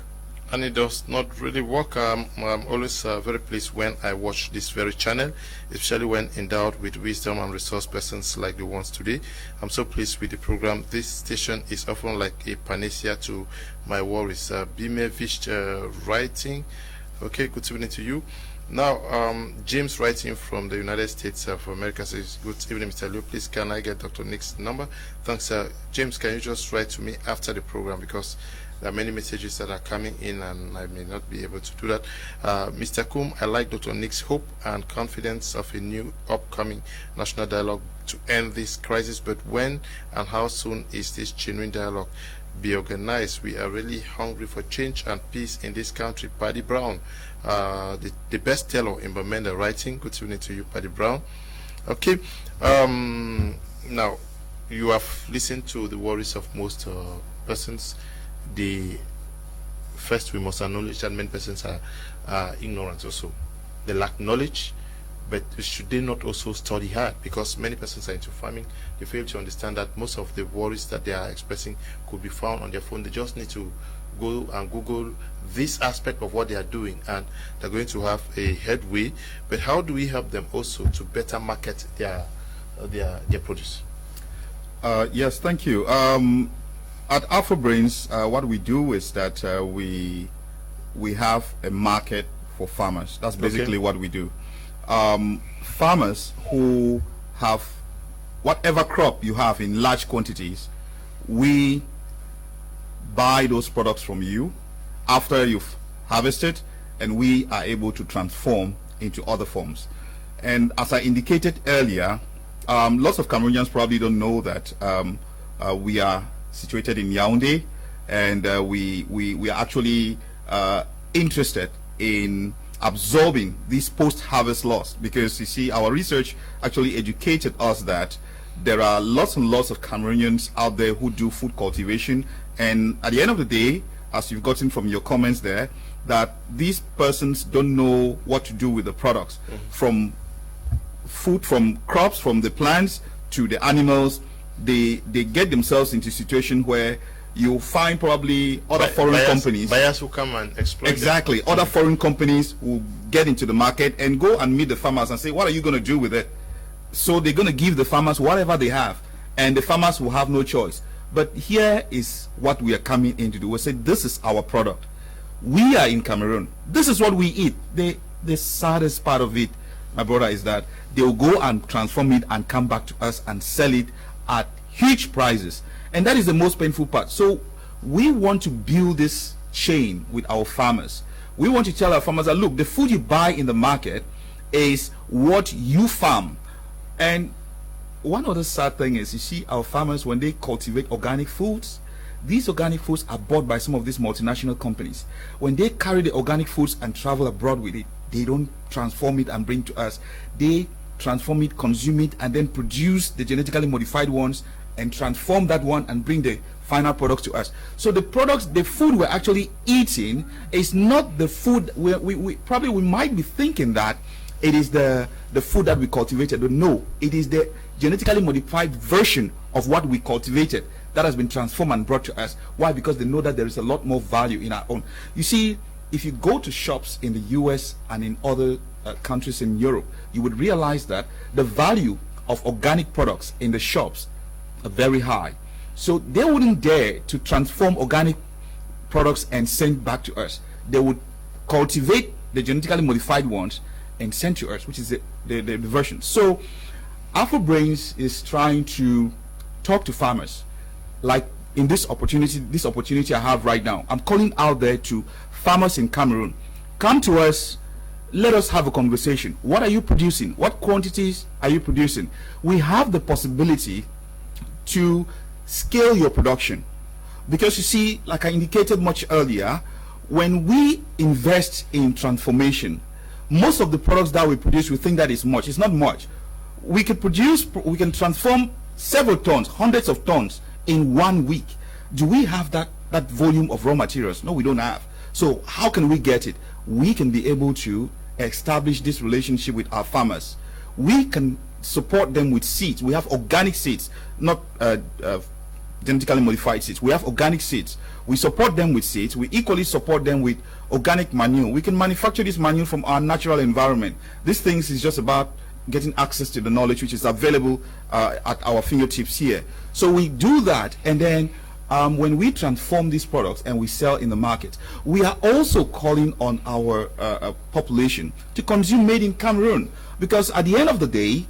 And it does not really work. I'm always very pleased when I watch this very channel, especially when endowed with wisdom and resource persons like the ones today. I'm so pleased with the program. This station is often like a panacea to my worries. Bime Vish writing. Okay, good evening to you. Now, James writing from the United States of America says, good evening, Mr. Liu. Please, can I get Dr. Nick's number? Thanks, James. Can you just write to me after the program, because there are many messages that are coming in and I may not be able to do that. Mr. Kum, I like Dr. Nick's hope and confidence of a new upcoming national dialogue to end this crisis, but when and how soon is this genuine dialogue be organized? We are really hungry for change and peace in this country. Paddy Brown, the best teller in Bamenda writing. Good evening to you, Paddy Brown. Okay, now you have listened to the worries of most persons. First, we must acknowledge that many persons are ignorant also. They lack knowledge, but should they not also study hard? Because many persons are into farming, they fail to understand that most of the worries that they are expressing could be found on their phone. They just need to go and Google this aspect of what they are doing, and they're going to have a headway. But how do we help them also to better market their produce? Yes, thank you. At AfroBrains, what we do is that we have a market for farmers. That's basically what we do. Farmers who have whatever crop you have in large quantities, we buy those products from you after you've harvested, and we are able to transform into other forms. And as I indicated earlier, lots of Cameroonians probably don't know that we are situated in Yaounde, and we are actually interested in absorbing these post-harvest loss, because you see, our research actually educated us that there are lots and lots of Cameroonians out there who do food cultivation, and at the end of the day, as you've gotten from your comments there, that these persons don't know what to do with the products, from food, from crops, from the plants to the animals. They get themselves into a situation where you find probably other foreign companies, buyers who come and exploit exactly them. Other foreign companies will get into the market and go and meet the farmers and say, what are you going to do with it? So they're going to give the farmers whatever they have, and the farmers will have no choice. But here is what we are coming in to do. We say, this is our product. We are in Cameroon. This is what we eat. The saddest part of it, my brother, is that they will go and transform it and come back to us and sell it at huge prices, and that is the most painful part. So we want to build this chain with our farmers. We want to tell our farmers that, look, the food you buy in the market is what you farm. And one other sad thing is, you see, our farmers, when they cultivate organic foods, these organic foods are bought by some of these multinational companies. When they carry the organic foods and travel abroad with it, they don't transform it and bring to us. They transform it, consume it, and then produce the genetically modified ones and transform that one and bring the final products to us. So the products, the food we're actually eating is not the food we might be thinking that it is the food that we cultivated, but no, it is the genetically modified version of what we cultivated that has been transformed and brought to us. Why? Because they know that there is a lot more value in our own. You see, if you go to shops in the US and in other countries in Europe, you would realize that the value of organic products in the shops are very high. So they wouldn't dare to transform organic products and send back to us. They would cultivate the genetically modified ones and send to us, which is the version. So AfroBrains is trying to talk to farmers, like in this opportunity I have right now. I'm calling out there to farmers in Cameroon. Come to us, let us have a conversation. What are you producing? What quantities are you producing? We have the possibility to scale your production, Because you see, like I indicated much earlier, when we invest in transformation, most of the products that we produce, we think that is much. It's not much. We can transform several tons, hundreds of tons in 1 week. Do we have that volume of raw materials? No, we don't have. So how can we get it? We can be able to establish this relationship with our farmers. We can support them with seeds. We have organic seeds, not genetically modified seeds. We have organic seeds. We support them with seeds. We equally support them with organic manure. We can manufacture this manure from our natural environment. These things is just about getting access to the knowledge which is available at our fingertips here. So we do that, and then when we transform these products and we sell in the market, we are also calling on our population to consume made in Cameroon, because at the end of the day,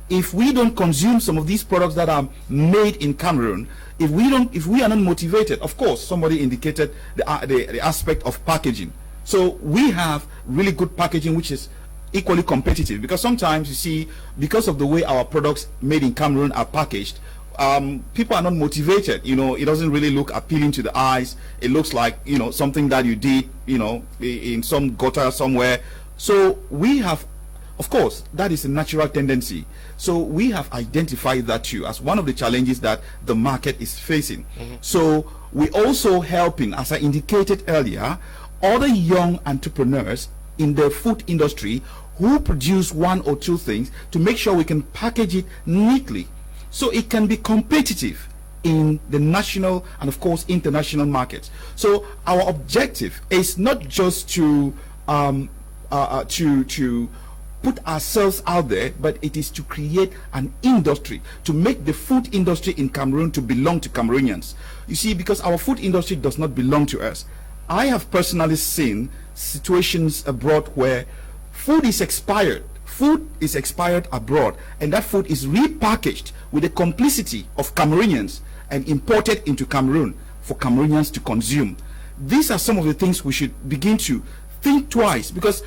if we don't consume some of these products that are made in Cameroon, if we are not motivated, of course, somebody indicated the aspect of packaging. So we have really good packaging which is equally competitive, because sometimes you see, because of the way our products made in Cameroon are packaged, people are not motivated. It doesn't really look appealing to the eyes. It looks like something that you did in some gutter somewhere. So we have, of course, that is a natural tendency. So we have identified that too as one of the challenges that the market is facing. So we also helping, as I indicated earlier, other young entrepreneurs in the food industry who produce one or two things to make sure we can package it neatly so it can be competitive in the national and of course international markets. So our objective is not just to put ourselves out there, but it is to create an industry, to make the food industry in Cameroon to belong to Cameroonians. You see, because our food industry does not belong to us. I have personally seen situations abroad where food is expired abroad, and that food is repackaged with the complicity of Cameroonians and imported into Cameroon for Cameroonians to consume. These are some of the things we should begin to think twice, because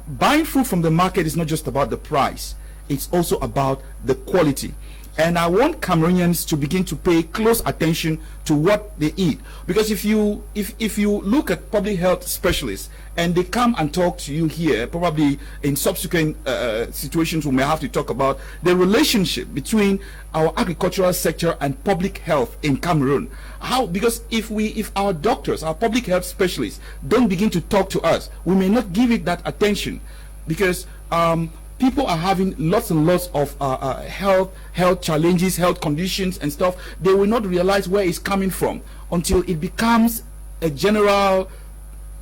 buying food from the market is not just about the price, it's also about the quality. And I want Cameroonians to begin to pay close attention to what they eat, because if you look at public health specialists and they come and talk to you here, probably in subsequent situations we may have to talk about the relationship between our agricultural sector and public health in Cameroon. Because if our doctors, our public health specialists don't begin to talk to us, we may not give it that attention, because people are having lots and lots of health challenges, health conditions and stuff. They will not realize where it's coming from until it becomes a general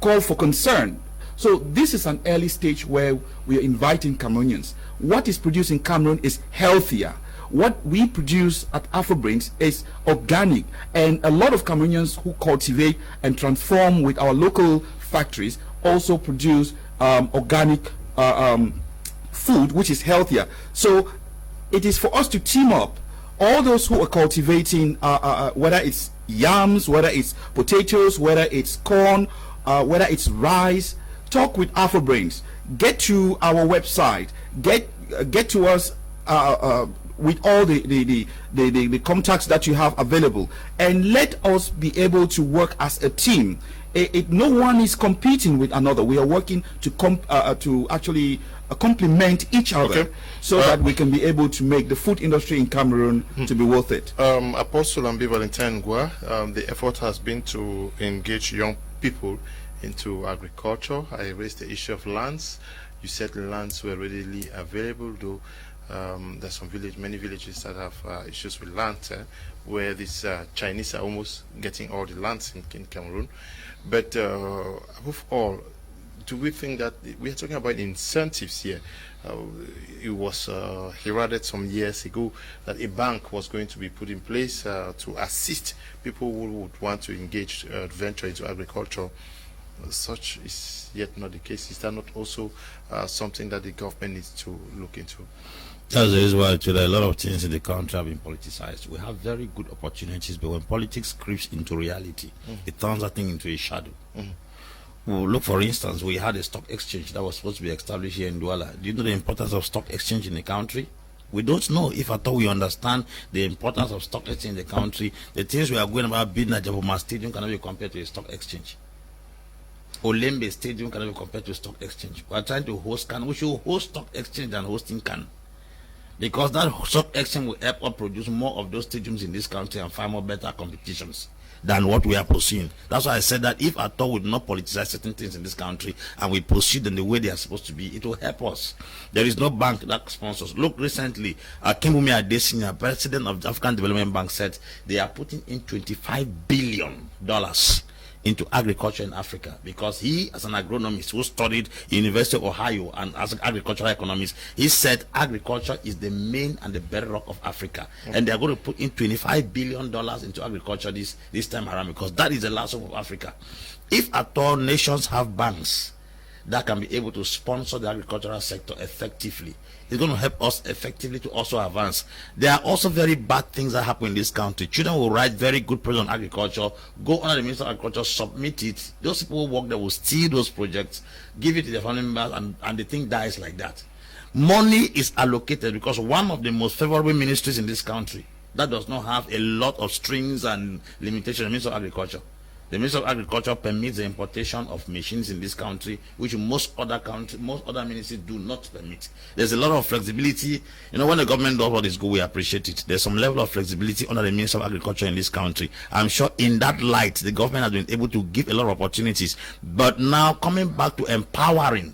call for concern. So this is an early stage where we are inviting Cameroonians. What is produced in Cameroon is healthier. What we produce at AfroBrains is organic, and a lot of Cameroonians who cultivate and transform with our local factories also produce organic food which is healthier. So it is for us to team up all those who are cultivating, whether it's yams, whether it's potatoes, whether it's corn, whether it's rice. Talk with AfroBrains. Get to our website. Get to us with all the contacts that you have available, and let us be able to work as a team. No one is competing with another. We are working to actually complement each other, so that we can be able to make the food industry in Cameroon to be worth it. Apostle Ambi Valentin Ngwa, the effort has been to engage young people into agriculture. I raised the issue of lands. You said lands were readily available, though there's many villages that have issues with land, where these Chinese are almost getting all the lands in Cameroon. But above all, do we think that we are talking about incentives here? It was heralded some years ago that a bank was going to be put in place to assist people who would want to engage, venture into agriculture. Such is yet not the case. Is that not also something that the government needs to look into? That's the reason why today a lot of things in the country have been politicized. We have very good opportunities, but when politics creeps into reality, it turns that thing into a shadow. Well, look, for instance, we had a stock exchange that was supposed to be established here in Douala. Do you know the importance of stock exchange in the country? We don't know if at all we understand the importance of stock exchange in the country. The things we are going about building at Jaboma Stadium cannot be compared to a stock exchange. Olembe Stadium cannot be compared to a stock exchange. We are trying to host Can. We should host stock exchange than hosting Can. Because that stock exchange will help us produce more of those stadiums in this country and find more better competitions than what we are pursuing. That's why I said that if at all we do not politicize certain things in this country and we pursue them the way they are supposed to be, it will help us. There is no bank that sponsors. Look, recently, Kimbumi Adesina, president of the African Development Bank, said they are putting in $25 billion into agriculture in Africa, because he, as an agronomist who studied University of Ohio and as an agricultural economist, he said agriculture is the main and the bedrock of Africa, and they are going to put in $25 billion into agriculture this time around, because that is the last hope of Africa. If at all nations have banks that can be able to sponsor the agricultural sector effectively, it's going to help us effectively to also advance. There are also very bad things that happen in this country. Children will write very good projects on agriculture, go under the Minister of Agriculture, submit it. Those people who work there will steal those projects, give it to their family members, and the thing dies like that. Money is allocated because one of the most favorable ministries in this country that does not have a lot of strings and limitations, the Minister of Agriculture. The Minister of Agriculture permits the importation of machines in this country, which most other ministries do not permit. There's a lot of flexibility. You know, when the government does what is good, we appreciate it. There's some level of flexibility under the Minister of Agriculture in this country. I'm sure in that light, the government has been able to give a lot of opportunities. But now, coming back to empowering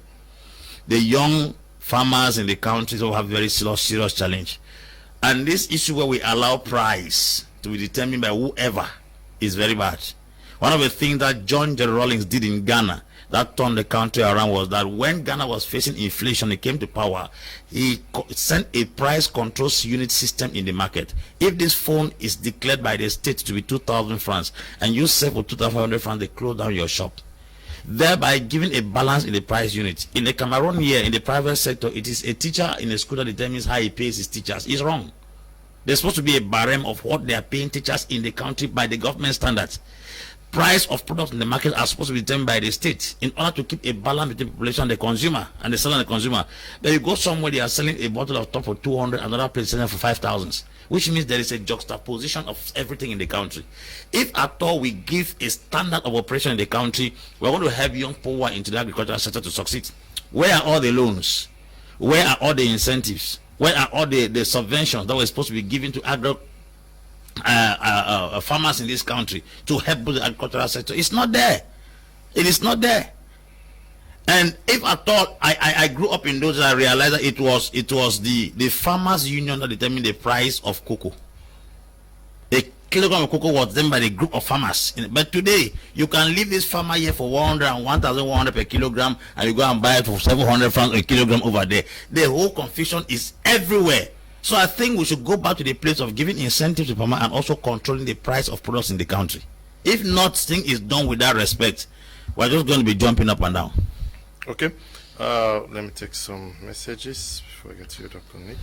the young farmers in the country who have very serious challenge. And this issue where we allow price to be determined by whoever is very bad. One of the things that John J. Rawlings did in Ghana that turned the country around was that when Ghana was facing inflation, he came to power, he sent a price control unit system in the market. If this phone is declared by the state to be 2,000 francs and you sell for 2,500 francs, they close down your shop, thereby giving a balance in the price unit. In the Cameroon here, in the private sector, it is a teacher in a school that determines how he pays his teachers. It's wrong. There's supposed to be a barem of what they are paying teachers in the country by the government standards. Price of products in the market are supposed to be determined by the state in order to keep a balance between the population and the consumer, and the seller and the consumer. Then you go somewhere, they are selling a bottle of top for 200, another place selling for 5,000, which means there is a juxtaposition of everything in the country. If at all we give a standard of operation in the country, we're going to help young people into the agricultural sector to succeed. Where are all the loans? Where are all the incentives? Where are all the subventions that were supposed to be given to farmers in this country to help build the agricultural sector? It's not there. It is not there. And if at all I grew up in those, I realized that it was the farmers union that determined the price of cocoa. A kilogram of cocoa was done by the group of farmers. But today you can leave this farmer here for 100 and 1,100 per kilogram, and you go and buy it for 700 francs a kilogram over there. The whole confusion is everywhere. So I think we should go back to the place of giving incentives to farmers and also controlling the price of products in the country. If not, thing is done with that respect, we're just going to be jumping up and down. Okay. Let me take some messages before I get to you, Dr. Nick.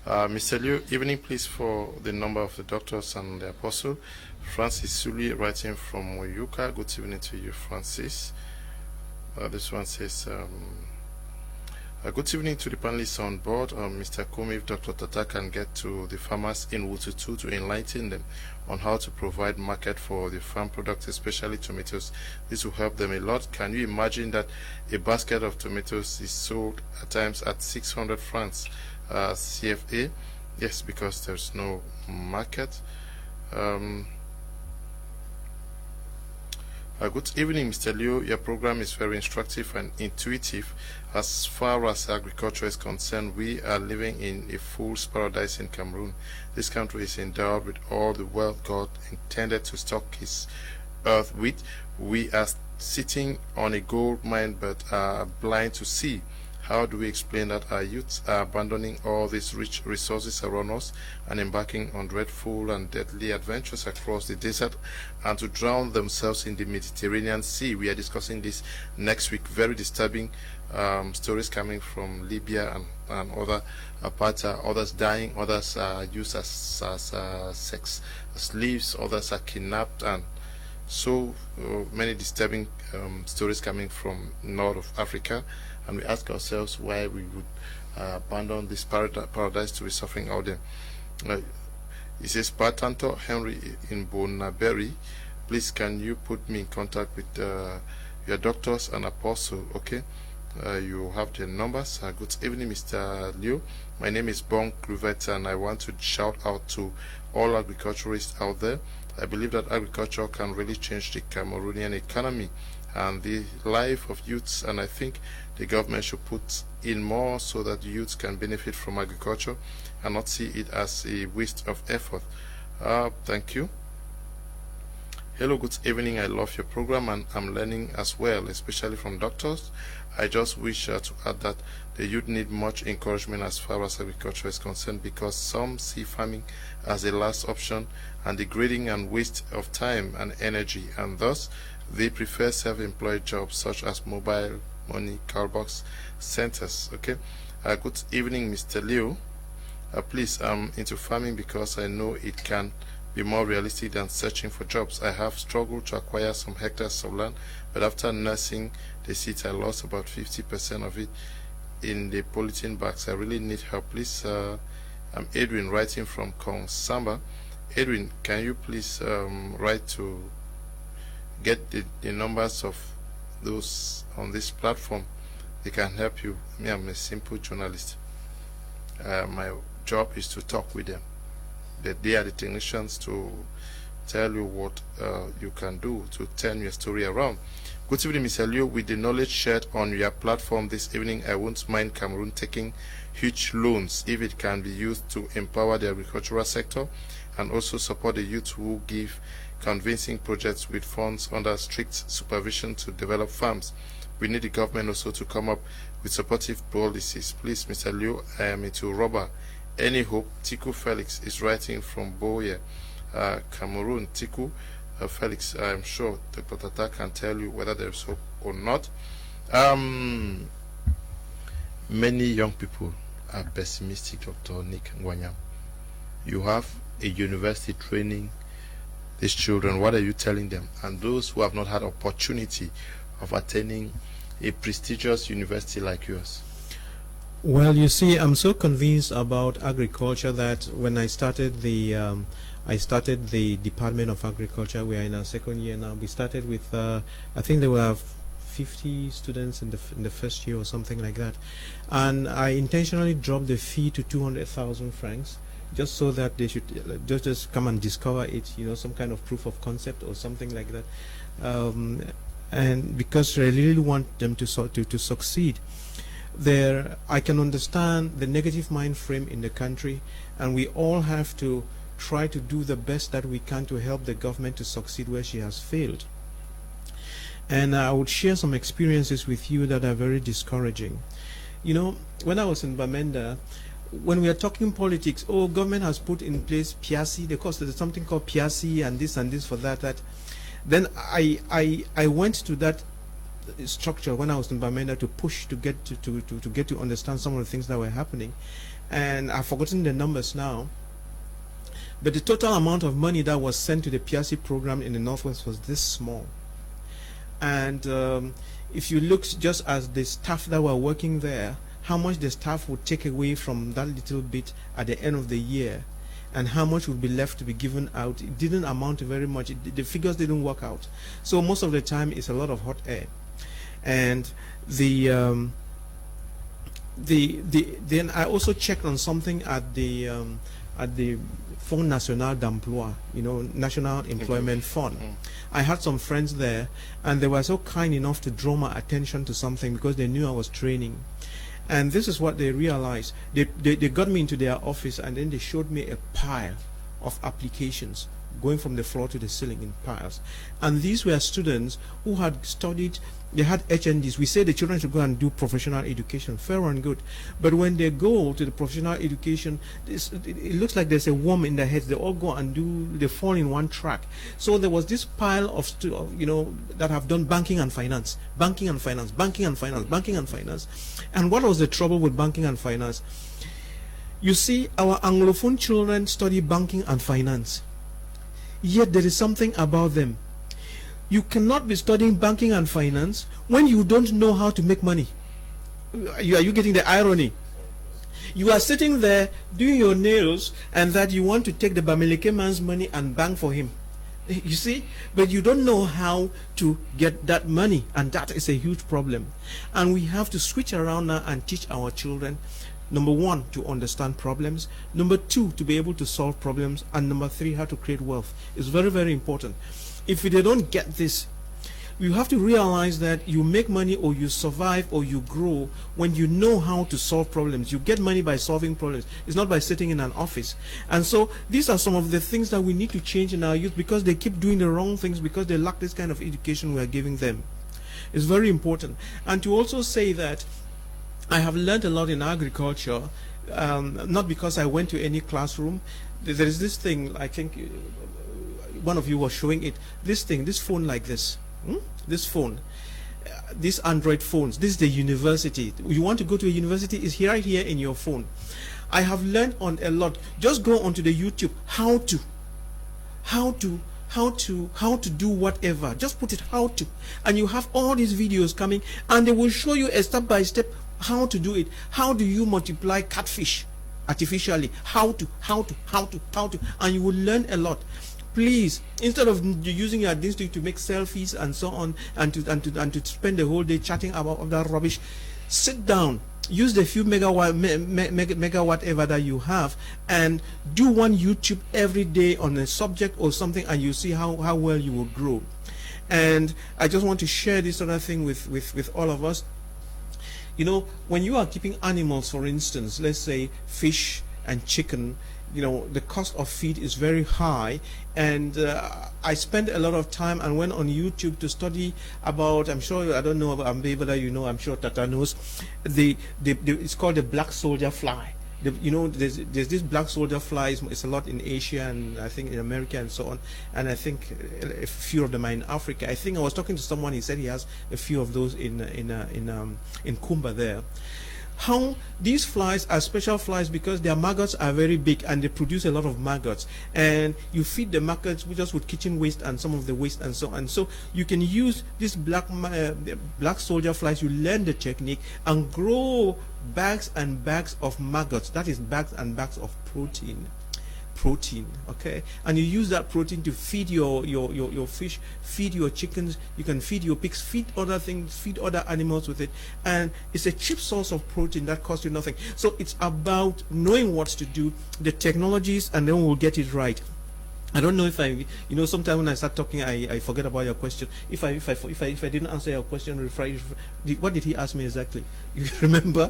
Mr. Liu, evening please for the number of the doctors and the apostle. Francis Suli writing from Oyuka. Good evening to you, Francis. This one says, good evening to the panelists on board. Mr. Komi, if Dr. Tata can get to the farmers in Wututu to enlighten them on how to provide market for the farm products, especially tomatoes. This will help them a lot. Can you imagine that a basket of tomatoes is sold at times at 600 francs CFA? Yes, because there's no market. Good evening, Mr. Liu. Your program is very instructive and intuitive. As far as agriculture is concerned, we are living in a fool's paradise in Cameroon. This country is endowed with all the wealth God intended to stock his earth with. We are sitting on a gold mine but are blind to see. How do we explain that our youths are abandoning all these rich resources around us and embarking on dreadful and deadly adventures across the desert and to drown themselves in the Mediterranean Sea? We are discussing this next week. Very disturbing stories coming from Libya and other parts. Others dying, others are used as sex slaves, others are kidnapped, and so many disturbing stories coming from north of Africa. And we ask ourselves why we would abandon this paradise to be suffering out there. He says, Patanto Henry in Bonaberry, please can you put me in contact with your doctors and apostle? Okay, you have their numbers. Good evening, Mr. Liu. My name is Bon Cluvet, and I want to shout out to all agriculturists out there. I believe that agriculture can really change the Cameroonian economy and the life of youths, and I think the government should put in more so that the youths can benefit from agriculture and not see it as a waste of effort. Thank you. Hello, good evening. I love your program and I'm learning as well, especially from doctors. I just wish to add that the youth need much encouragement as far as agriculture is concerned, because some see farming as a last option and degrading and waste of time and energy, and thus they prefer self-employed jobs such as mobile money call box centers. Okay. Good evening, Mr. Liu. Please, I'm into farming because I know it can be more realistic than searching for jobs. I have struggled to acquire some hectares of land, but after nursing the seeds, I lost about 50% of it in the polythene bags. I really need help. Please, I'm Edwin, writing from Konsamba. Edwin, can you please write to get the numbers of those on this platform? They can help you. Me, I'm a simple journalist. My job is to talk with them. They are the technicians to tell you what you can do to turn your story around. Good evening, Mr. Liu. With the knowledge shared on your platform this evening, I won't mind Cameroon taking huge loans if it can be used to empower the agricultural sector and also support the youth who give convincing projects with funds under strict supervision to develop farms. We need the government also to come up with supportive policies. Please, Mr. Liu, I am into rubber. Any hope? Tiku Felix is writing from Boye, Cameroon. Tiku Felix, I'm sure Dr. Tata can tell you whether there is hope or not. Many young people are pessimistic, Dr. Nick Ngwanyam. You have a university training these children. What are you telling them? And those who have not had opportunity of attending a prestigious university like yours? Well, you see, I'm so convinced about agriculture that when I started the Department of Agriculture, we are in our second year now. We started with I think there were 50 students in the first year or something like that, and I intentionally dropped the fee to 200,000 francs just so that they should just come and discover it, you know, some kind of proof of concept or something like that, and because I really want them to succeed. I can understand the negative mind frame in the country, and we all have to try to do the best that we can to help the government to succeed where she has failed. And I would share some experiences with you that are very discouraging. You know, when I was in Bamenda, when we are talking politics, oh, government has put in place PIACI, because there's something called PIACI and this for that. Then I went to that structure when I was in Bamenda to push to get to understand some of the things that were happening, and I've forgotten the numbers now, but the total amount of money that was sent to the PIACI program in the Northwest was this small. And if you look just as the staff that were working there, how much the staff would take away from that little bit at the end of the year, and how much would be left to be given out, it didn't amount to very much. The figures didn't work out. So most of the time it's a lot of hot air. And then I also checked on something at the Fonds National d'Emploi, you know, National Employment Fund. I had some friends there, and they were so kind enough to draw my attention to something because they knew I was training. And this is what they realized. They got me into their office, and then they showed me a pile of applications going from the floor to the ceiling in piles. And these were students who had studied, they had HNDs. We say the children should go and do professional education, fair and good. But when they go to the professional education, it looks like there's a worm in their heads. They all go and they fall in one track. So there was this pile of, you know, that have done banking and finance, banking and finance, banking and finance, banking and finance. And what was the trouble with banking and finance? You see, our Anglophone children study banking and finance. Yet there is something about them. You cannot be studying banking and finance when you don't know how to make money. Are you getting the irony? You are sitting there doing your nails, and that you want to take the Bamileke man's money and bank for him. You see, but you don't know how to get that money, and that is a huge problem. And we have to switch around now and teach our children, number one, to understand problems, number two, to be able to solve problems, and number three, how to create wealth. It's very, very important. If they don't get this, you have to realize that you make money, or you survive, or you grow when you know how to solve problems. You get money by solving problems. It's not by sitting in an office. And so these are some of the things that we need to change in our youth, because they keep doing the wrong things because they lack this kind of education we are giving them. It's very important. And to also say that I have learned a lot in agriculture, not because I went to any classroom. There is this thing, I think one of you was showing it, this thing, this phone like this. This phone, these Android phones, this is the university. You want to go to a university, is right here in your phone. I have learned on a lot. Just go onto the YouTube, how to do whatever. Just put it how to, and you have all these videos coming, and they will show you a step by step how to do it. How do you multiply catfish artificially? How to, and you will learn a lot. Please, instead of using your district to make selfies and so on, and to spend the whole day chatting about that rubbish, sit down, use the few mega whatever that you have, and do one YouTube every day on a subject or something, and you see how well you will grow. And I just want to share this other thing with all of us. You know, when you are keeping animals, for instance, let's say fish and chicken, you know, the cost of feed is very high, and I spent a lot of time and went on YouTube to study about, I'm sure, I don't know about whether you know, I'm sure Tata knows, it's called the black soldier fly. You know, there's this black soldier fly. It's a lot in Asia, and I think in America and so on, and I think a few of them are in Africa. I think I was talking to someone, he said he has a few of those in Kumba there. How these flies are special flies because their maggots are very big, and they produce a lot of maggots, and you feed the maggots just with kitchen waste and some of the waste and so on. So you can use these black soldier flies. You learn the technique and grow bags and bags of maggots. That is bags and bags of protein, okay, and you use that protein to feed your fish, feed your chickens, you can feed your pigs, feed other things, feed other animals with it, and it's a cheap source of protein that costs you nothing. So it's about knowing what to do, the technologies, and then we'll get it right. I don't know if you know, sometimes when I start talking, I forget about your question. If I didn't answer your question, what did he ask me exactly? You remember?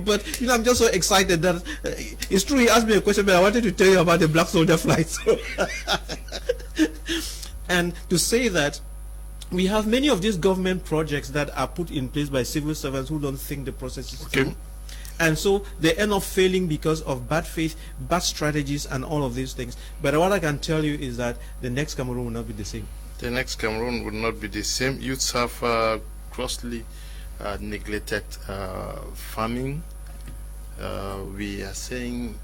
But you know, I'm just so excited that it's true. He asked me a question, but I wanted to tell you about the black soldier flies. And to say that we have many of these government projects that are put in place by civil servants who don't think the process is through. And so they end up failing because of bad faith, bad strategies, and all of these things. But what I can tell you is that the next Cameroon will not be the same. The next Cameroon will not be the same. Youths have grossly neglected farming. We are saying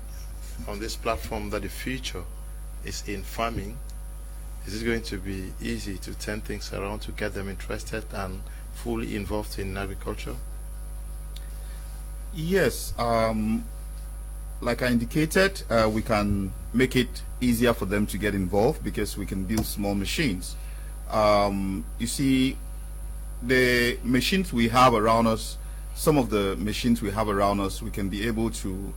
on this platform that the future is in farming. Is it going to be easy to turn things around to get them interested and fully involved in agriculture? Yes, like I indicated, we can make it easier for them to get involved because we can build small machines. You see, the machines we have around us, some of the machines we have around us, we can be able to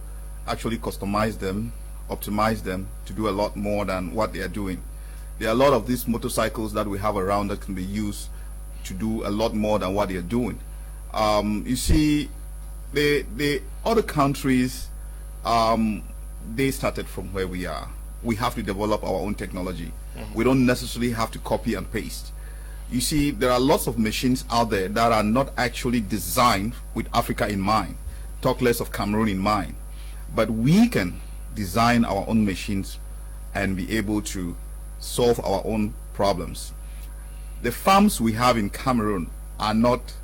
actually customize them, optimize them to do a lot more than what they are doing. There are a lot of these motorcycles that we have around that can be used to do a lot more than what they are doing. You see, the other countries, they started from where we are. We have to develop our own technology. We don't necessarily have to copy and paste. You see, there are lots of machines out there that are not actually designed with Africa in mind, talk less of Cameroon in mind. But we can design our own machines and be able to solve our own problems. The farms we have in Cameroon are not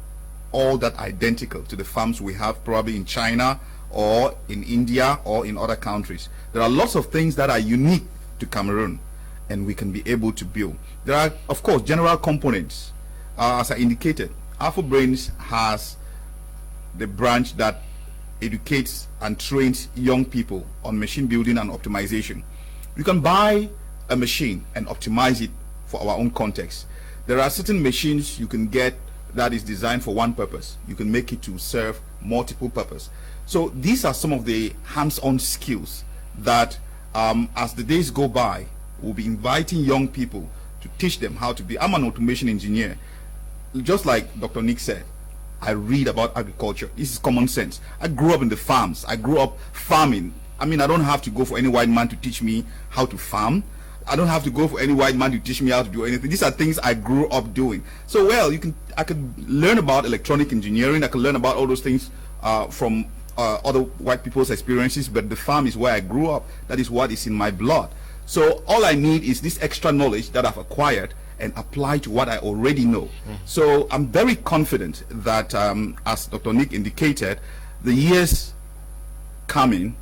all that identical to the farms we have probably in China or in India or in other countries. There are lots of things that are unique to Cameroon and we can be able to build. There are, of course, general components. As I indicated, AfroBrains has the branch that educates and trains young people on machine building and optimization. You can buy a machine and optimize it for our own context. There are certain machines you can get that is designed for one purpose. You can make it to serve multiple purposes. So these are some of the hands-on skills that as the days go by, we'll be inviting young people to teach them how to be. I'm an automation engineer. Just like Dr. Nick said, I read about agriculture. This is common sense. I grew up in the farms. I grew up farming. I mean, I don't have to go for any white man to teach me how to farm. I don't have to go for any white man to teach me how to do anything. These are things I grew up doing. So, well, I could learn about electronic engineering. I could learn about all those things from other white people's experiences, but the farm is where I grew up. That is what is in my blood. So all I need is this extra knowledge that I've acquired and apply to what I already know. So I'm very confident that, as Dr. Nick indicated, the years coming,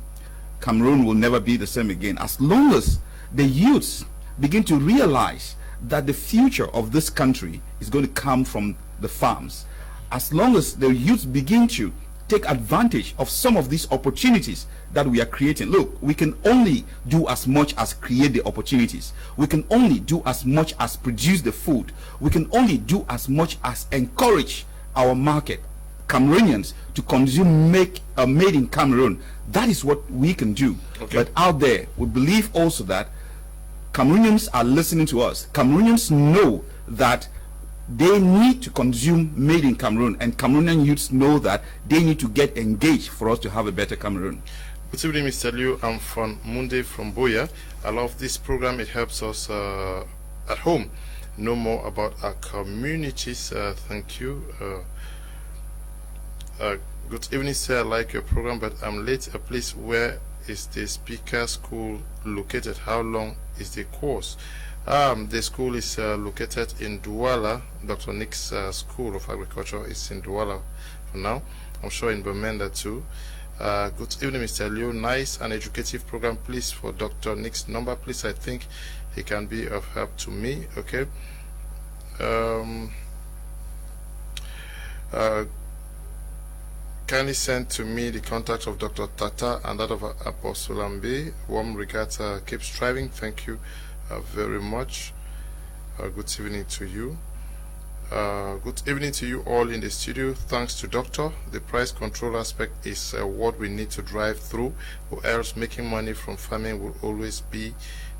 Cameroon will never be the same again. As long as the youths begin to realize that the future of this country is going to come from the farms, as long as the youths begin to take advantage of some of these opportunities that we are creating. Look, we can only do as much as create the opportunities. We can only do as much as produce the food. We can only do as much as encourage our market, Cameroonians, to consume made in Cameroon. That is what we can do. Okay. But out there, we believe also that Cameroonians are listening to us. Cameroonians know that they need to consume made in Cameroon, and Cameroonian youths know that they need to get engaged for us to have a better Cameroon. Good evening, Mr. Liu. I'm from Munde from Boya. I love this program. It helps us at home know more about our communities. Thank you. Good evening, sir. I like your program, but I'm late. A place where is the speaker school located? How long is the course? The school is located in Douala. Dr. Nick's School of Agriculture is in Douala for now. I'm sure in Bamenda too. Good evening, Mr. Liu. Nice and educative program. Please, for Dr. Nick's number, please. I think he can be of help to me. Okay. Kindly send to me the contact of Dr. Tata and that of Apostle Ambe. Warm regards. Keep striving. Thank you very much. Good evening to you. Good evening to you all in the studio. Thanks to Doctor. The price control aspect is what we need to drive through, or else making money from farming will always be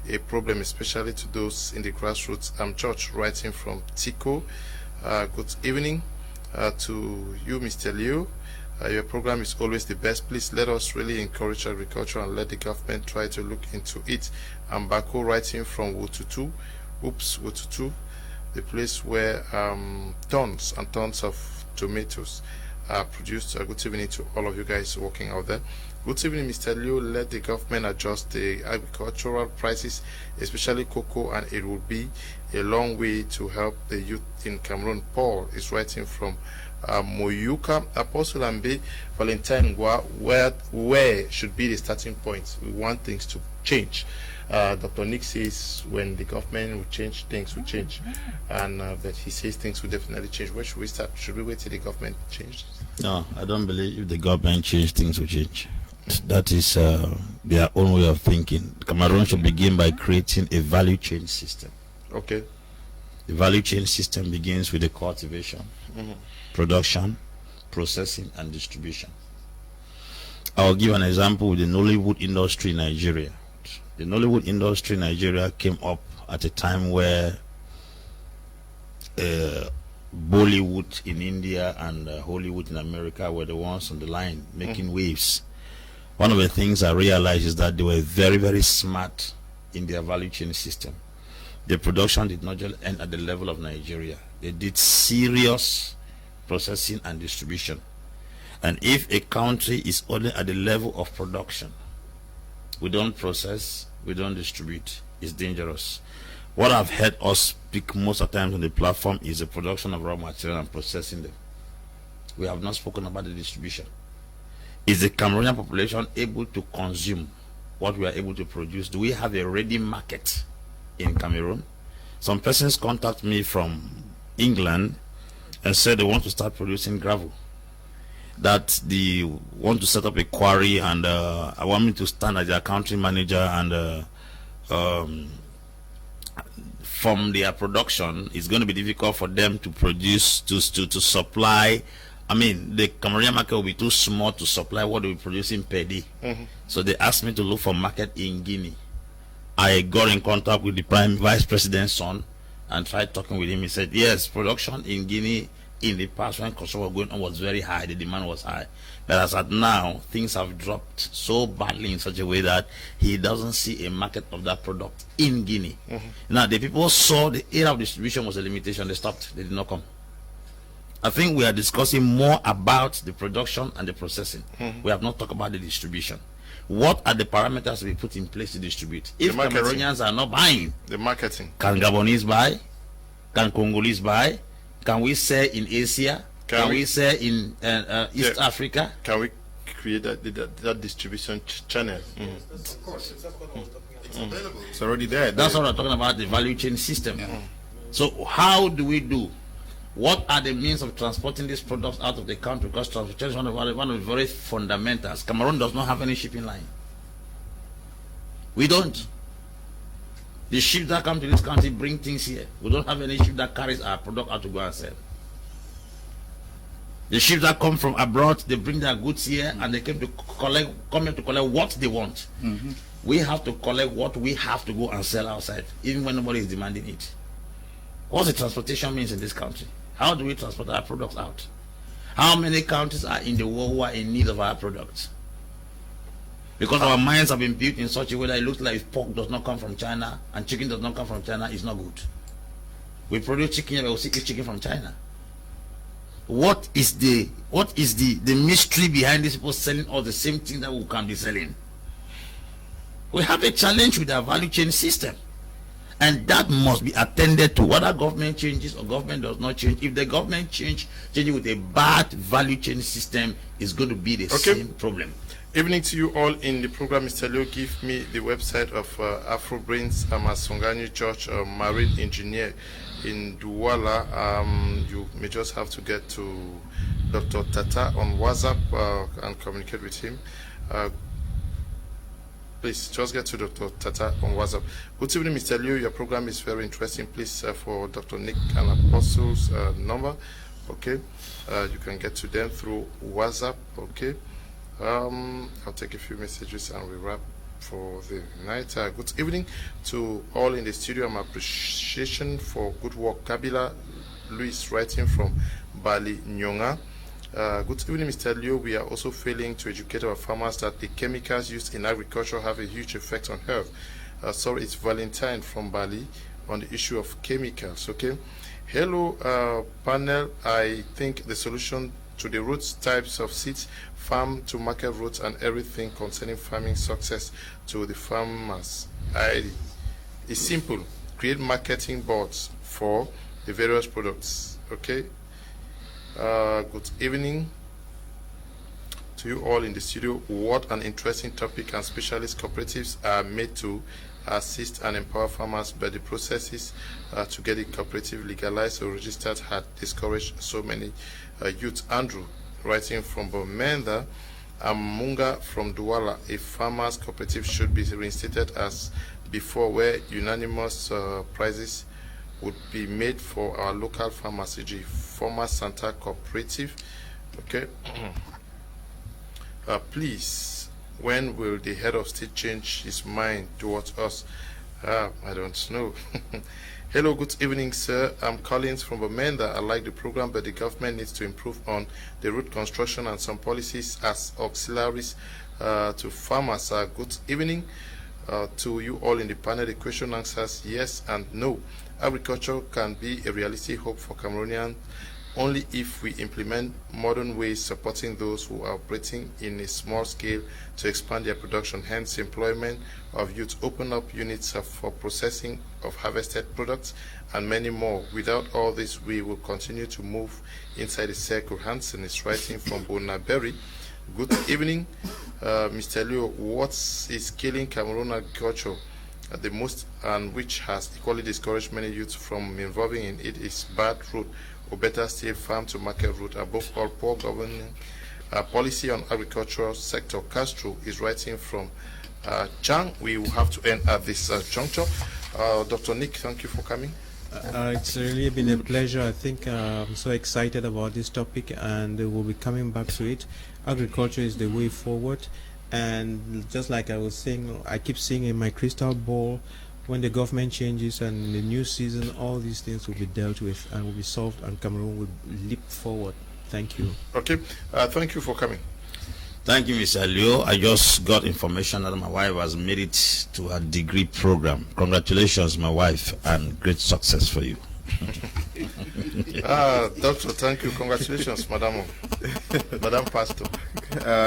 a problem, especially to those in the grassroots. I'm George, writing from Tico. Good evening to you, Mr. Liu. Your program is always the best. Please let us really encourage agriculture and let the government try to look into it. I'm Bako, writing from Wotutu, the place where tons and tons of tomatoes are produced. Good evening to all of you guys working out there. Good evening, Mr. Liu. Let the government adjust the agricultural prices, especially cocoa, and it will be a long way to help the youth in Cameroon. Paul is writing from Moyuka. Apostle Ambe, Valentine Gwa, where should be the starting point? We want things to change. Dr. Nick says when the government will change, things will change, and that he says things will definitely change. Where should we start? Should we wait till the government changes? No, I don't believe if the government change, things will change. That is their own way of thinking. Cameroon should begin by creating a value chain system. Okay. The value chain system begins with the cultivation, production, processing, and distribution. I'll give an example with the Nollywood industry in Nigeria. The Nollywood industry in Nigeria came up at a time where Bollywood in India and Hollywood in America were the ones on the line making waves. One of the things I realized is that they were very, very smart in their value chain system. The production did not just end at the level of Nigeria. They did serious processing and distribution. And if a country is only at the level of production, we don't process, we don't distribute, it's dangerous. What I've heard us speak most of the times on the platform is the production of raw material and processing them. We have not spoken about the distribution. Is the Cameroonian population able to consume what we are able to produce? Do we have a ready market in Cameroon? Some persons contact me from England and said they want to start producing gravel. that they want to set up a quarry, and I want me to stand as their country manager, and from their production, it's going to be difficult for them to produce, to supply. I mean, the Cameroonian market will be too small to supply what they will produce in per day. So they asked me to look for market in Guinea. I got in contact with the Prime Vice President's son and tried talking with him. He said, yes, production in Guinea in the past when construction was going on was very high, the demand was high. But as at now, things have dropped so badly in such a way that he doesn't see a market of that product in Guinea. Now, the people saw the area of distribution was a limitation. They stopped. They did not come. I think we are discussing more about the production and the processing. We have not talked about the distribution. What are the parameters to be put in place to distribute? If Cameroonians are not buying, the marketing. Can Gabonese buy? Can Congolese buy? Can we sell in Asia? Can we sell in East Africa? Can we create that distribution channel? Yes, of course. It's available. It's already there. That's what I'm talking about, the value chain system. So how do we do? What are the means of transporting these products out of the country? Because transportation is one of the very fundamentals. Cameroon does not have any shipping line. We don't. The ships that come to this country bring things here. We don't have any ship that carries our product out to go and sell. The ships that come from abroad, they bring their goods here and they come here to collect what they want. We have to collect what we have to go and sell outside, even when nobody is demanding it. What's the transportation means in this country? How do we transport our products out? How many countries are in the world who are in need of our products? Because our minds have been built in such a way that it looks like if pork does not come from China and chicken does not come from China, it's not good. We produce chicken here, but we see chicken from China. What is the mystery behind these people selling all the same thing that we can be selling? We have a challenge with our value chain system. And that must be attended to, whether government changes or government does not change. If the government changes with a bad value chain system, it's going to be the same problem. Evening to you all in the program. Mr. Leo, give me the website of Afro Brains. I'm a Songani George, a marine engineer in Douala. You may just have to get to Dr. Tata on WhatsApp and communicate with him. Please just get to Dr. Tata on WhatsApp. Good evening, Mr. Liu. Your program is very interesting. Please, for Dr. Nick and Apostle's number, okay? You can get to them through WhatsApp, okay? I'll take a few messages and we wrap for the night. Good evening to all in the studio. My appreciation for good work. Kabila Luis writing from Bali Nyonga. Good evening, Mr. Leo. We are also failing to educate our farmers that the chemicals used in agriculture have a huge effect on health. Sorry, it's Valentine from Bali on the issue of chemicals. Okay. Hello, panel. I think the solution to the roots types of seeds, farm to market routes, and everything concerning farming success to the farmers is simple. Create marketing boards for the various products. Okay. Good evening to you all in the studio. What an interesting topic, and specialist cooperatives are made to assist and empower farmers, but the processes to get a cooperative legalized or registered had discouraged so many youth. Andrew writing from Bomenda, Amunga from Douala. A farmers cooperative should be reinstated as before, where unanimous prices would be made for our local farmers, e.g. former Santa Cooperative. Okay. Please, when will the head of state change his mind towards us? I don't know. Hello, good evening, sir. I'm Collins from Bomenda. I like the program, but the government needs to improve on the road construction and some policies as auxiliaries to farmers. Good evening to you all in the panel. The question answers yes and no. Agriculture can be a realistic hope for Cameroonians only if we implement modern ways supporting those who are operating in a small scale to expand their production, hence employment of youth, open up units for processing of harvested products, and many more. Without all this, we will continue to move inside the circle. Hansen is writing from Bonaberry. Good evening, Mr. Leo. What is killing Cameroon agriculture the most, and which has equally discouraged many youths from involving in it, is bad route, or better still farm to market route. Above all, poor Policy on Agricultural Sector, Castro, is writing from Chang. We will have to end at this juncture. Dr. Nick, thank you for coming. It's really been a pleasure. I think I'm so excited about this topic, and we'll be coming back to it. Agriculture is the way forward, and just like I was saying, I keep seeing in my crystal ball, when the government changes and in the new season, all these things will be dealt with and will be solved, and Cameroon will leap forward. Thank you. Okay, thank you for coming. Thank you, Mr. Leo. I just got information that my wife has made it to her degree program. Congratulations, my wife, and great success for you. Doctor, thank you. Congratulations, Madam Pastor.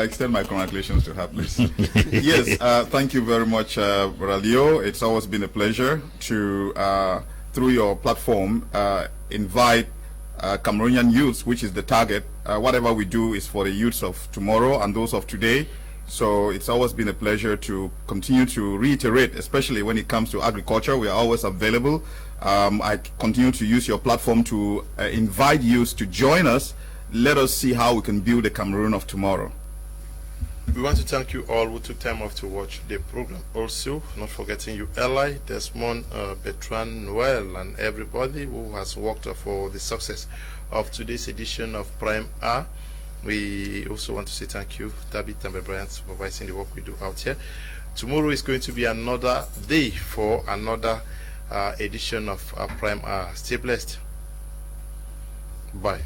Extend my congratulations to her, please. Yes, thank you very much, Brother Leo. It's always been a pleasure to, through your platform, invite Cameroonian youths, which is the target. Whatever we do is for the youths of tomorrow and those of today. So it's always been a pleasure to continue to reiterate, especially when it comes to agriculture. We are always available. I continue to use your platform to invite youths to join us. Let us see how we can build the Cameroon of tomorrow. We want to thank you all who took time off to watch the program. Also, not forgetting you, Eli, Desmond, Bertrand, Noel, and everybody who has worked for the success of today's edition of Prime R. We also want to say thank you, Tabitha and Brian, supervising the work we do out here. Tomorrow is going to be another day for another edition of Prime R. Stay blessed. Bye.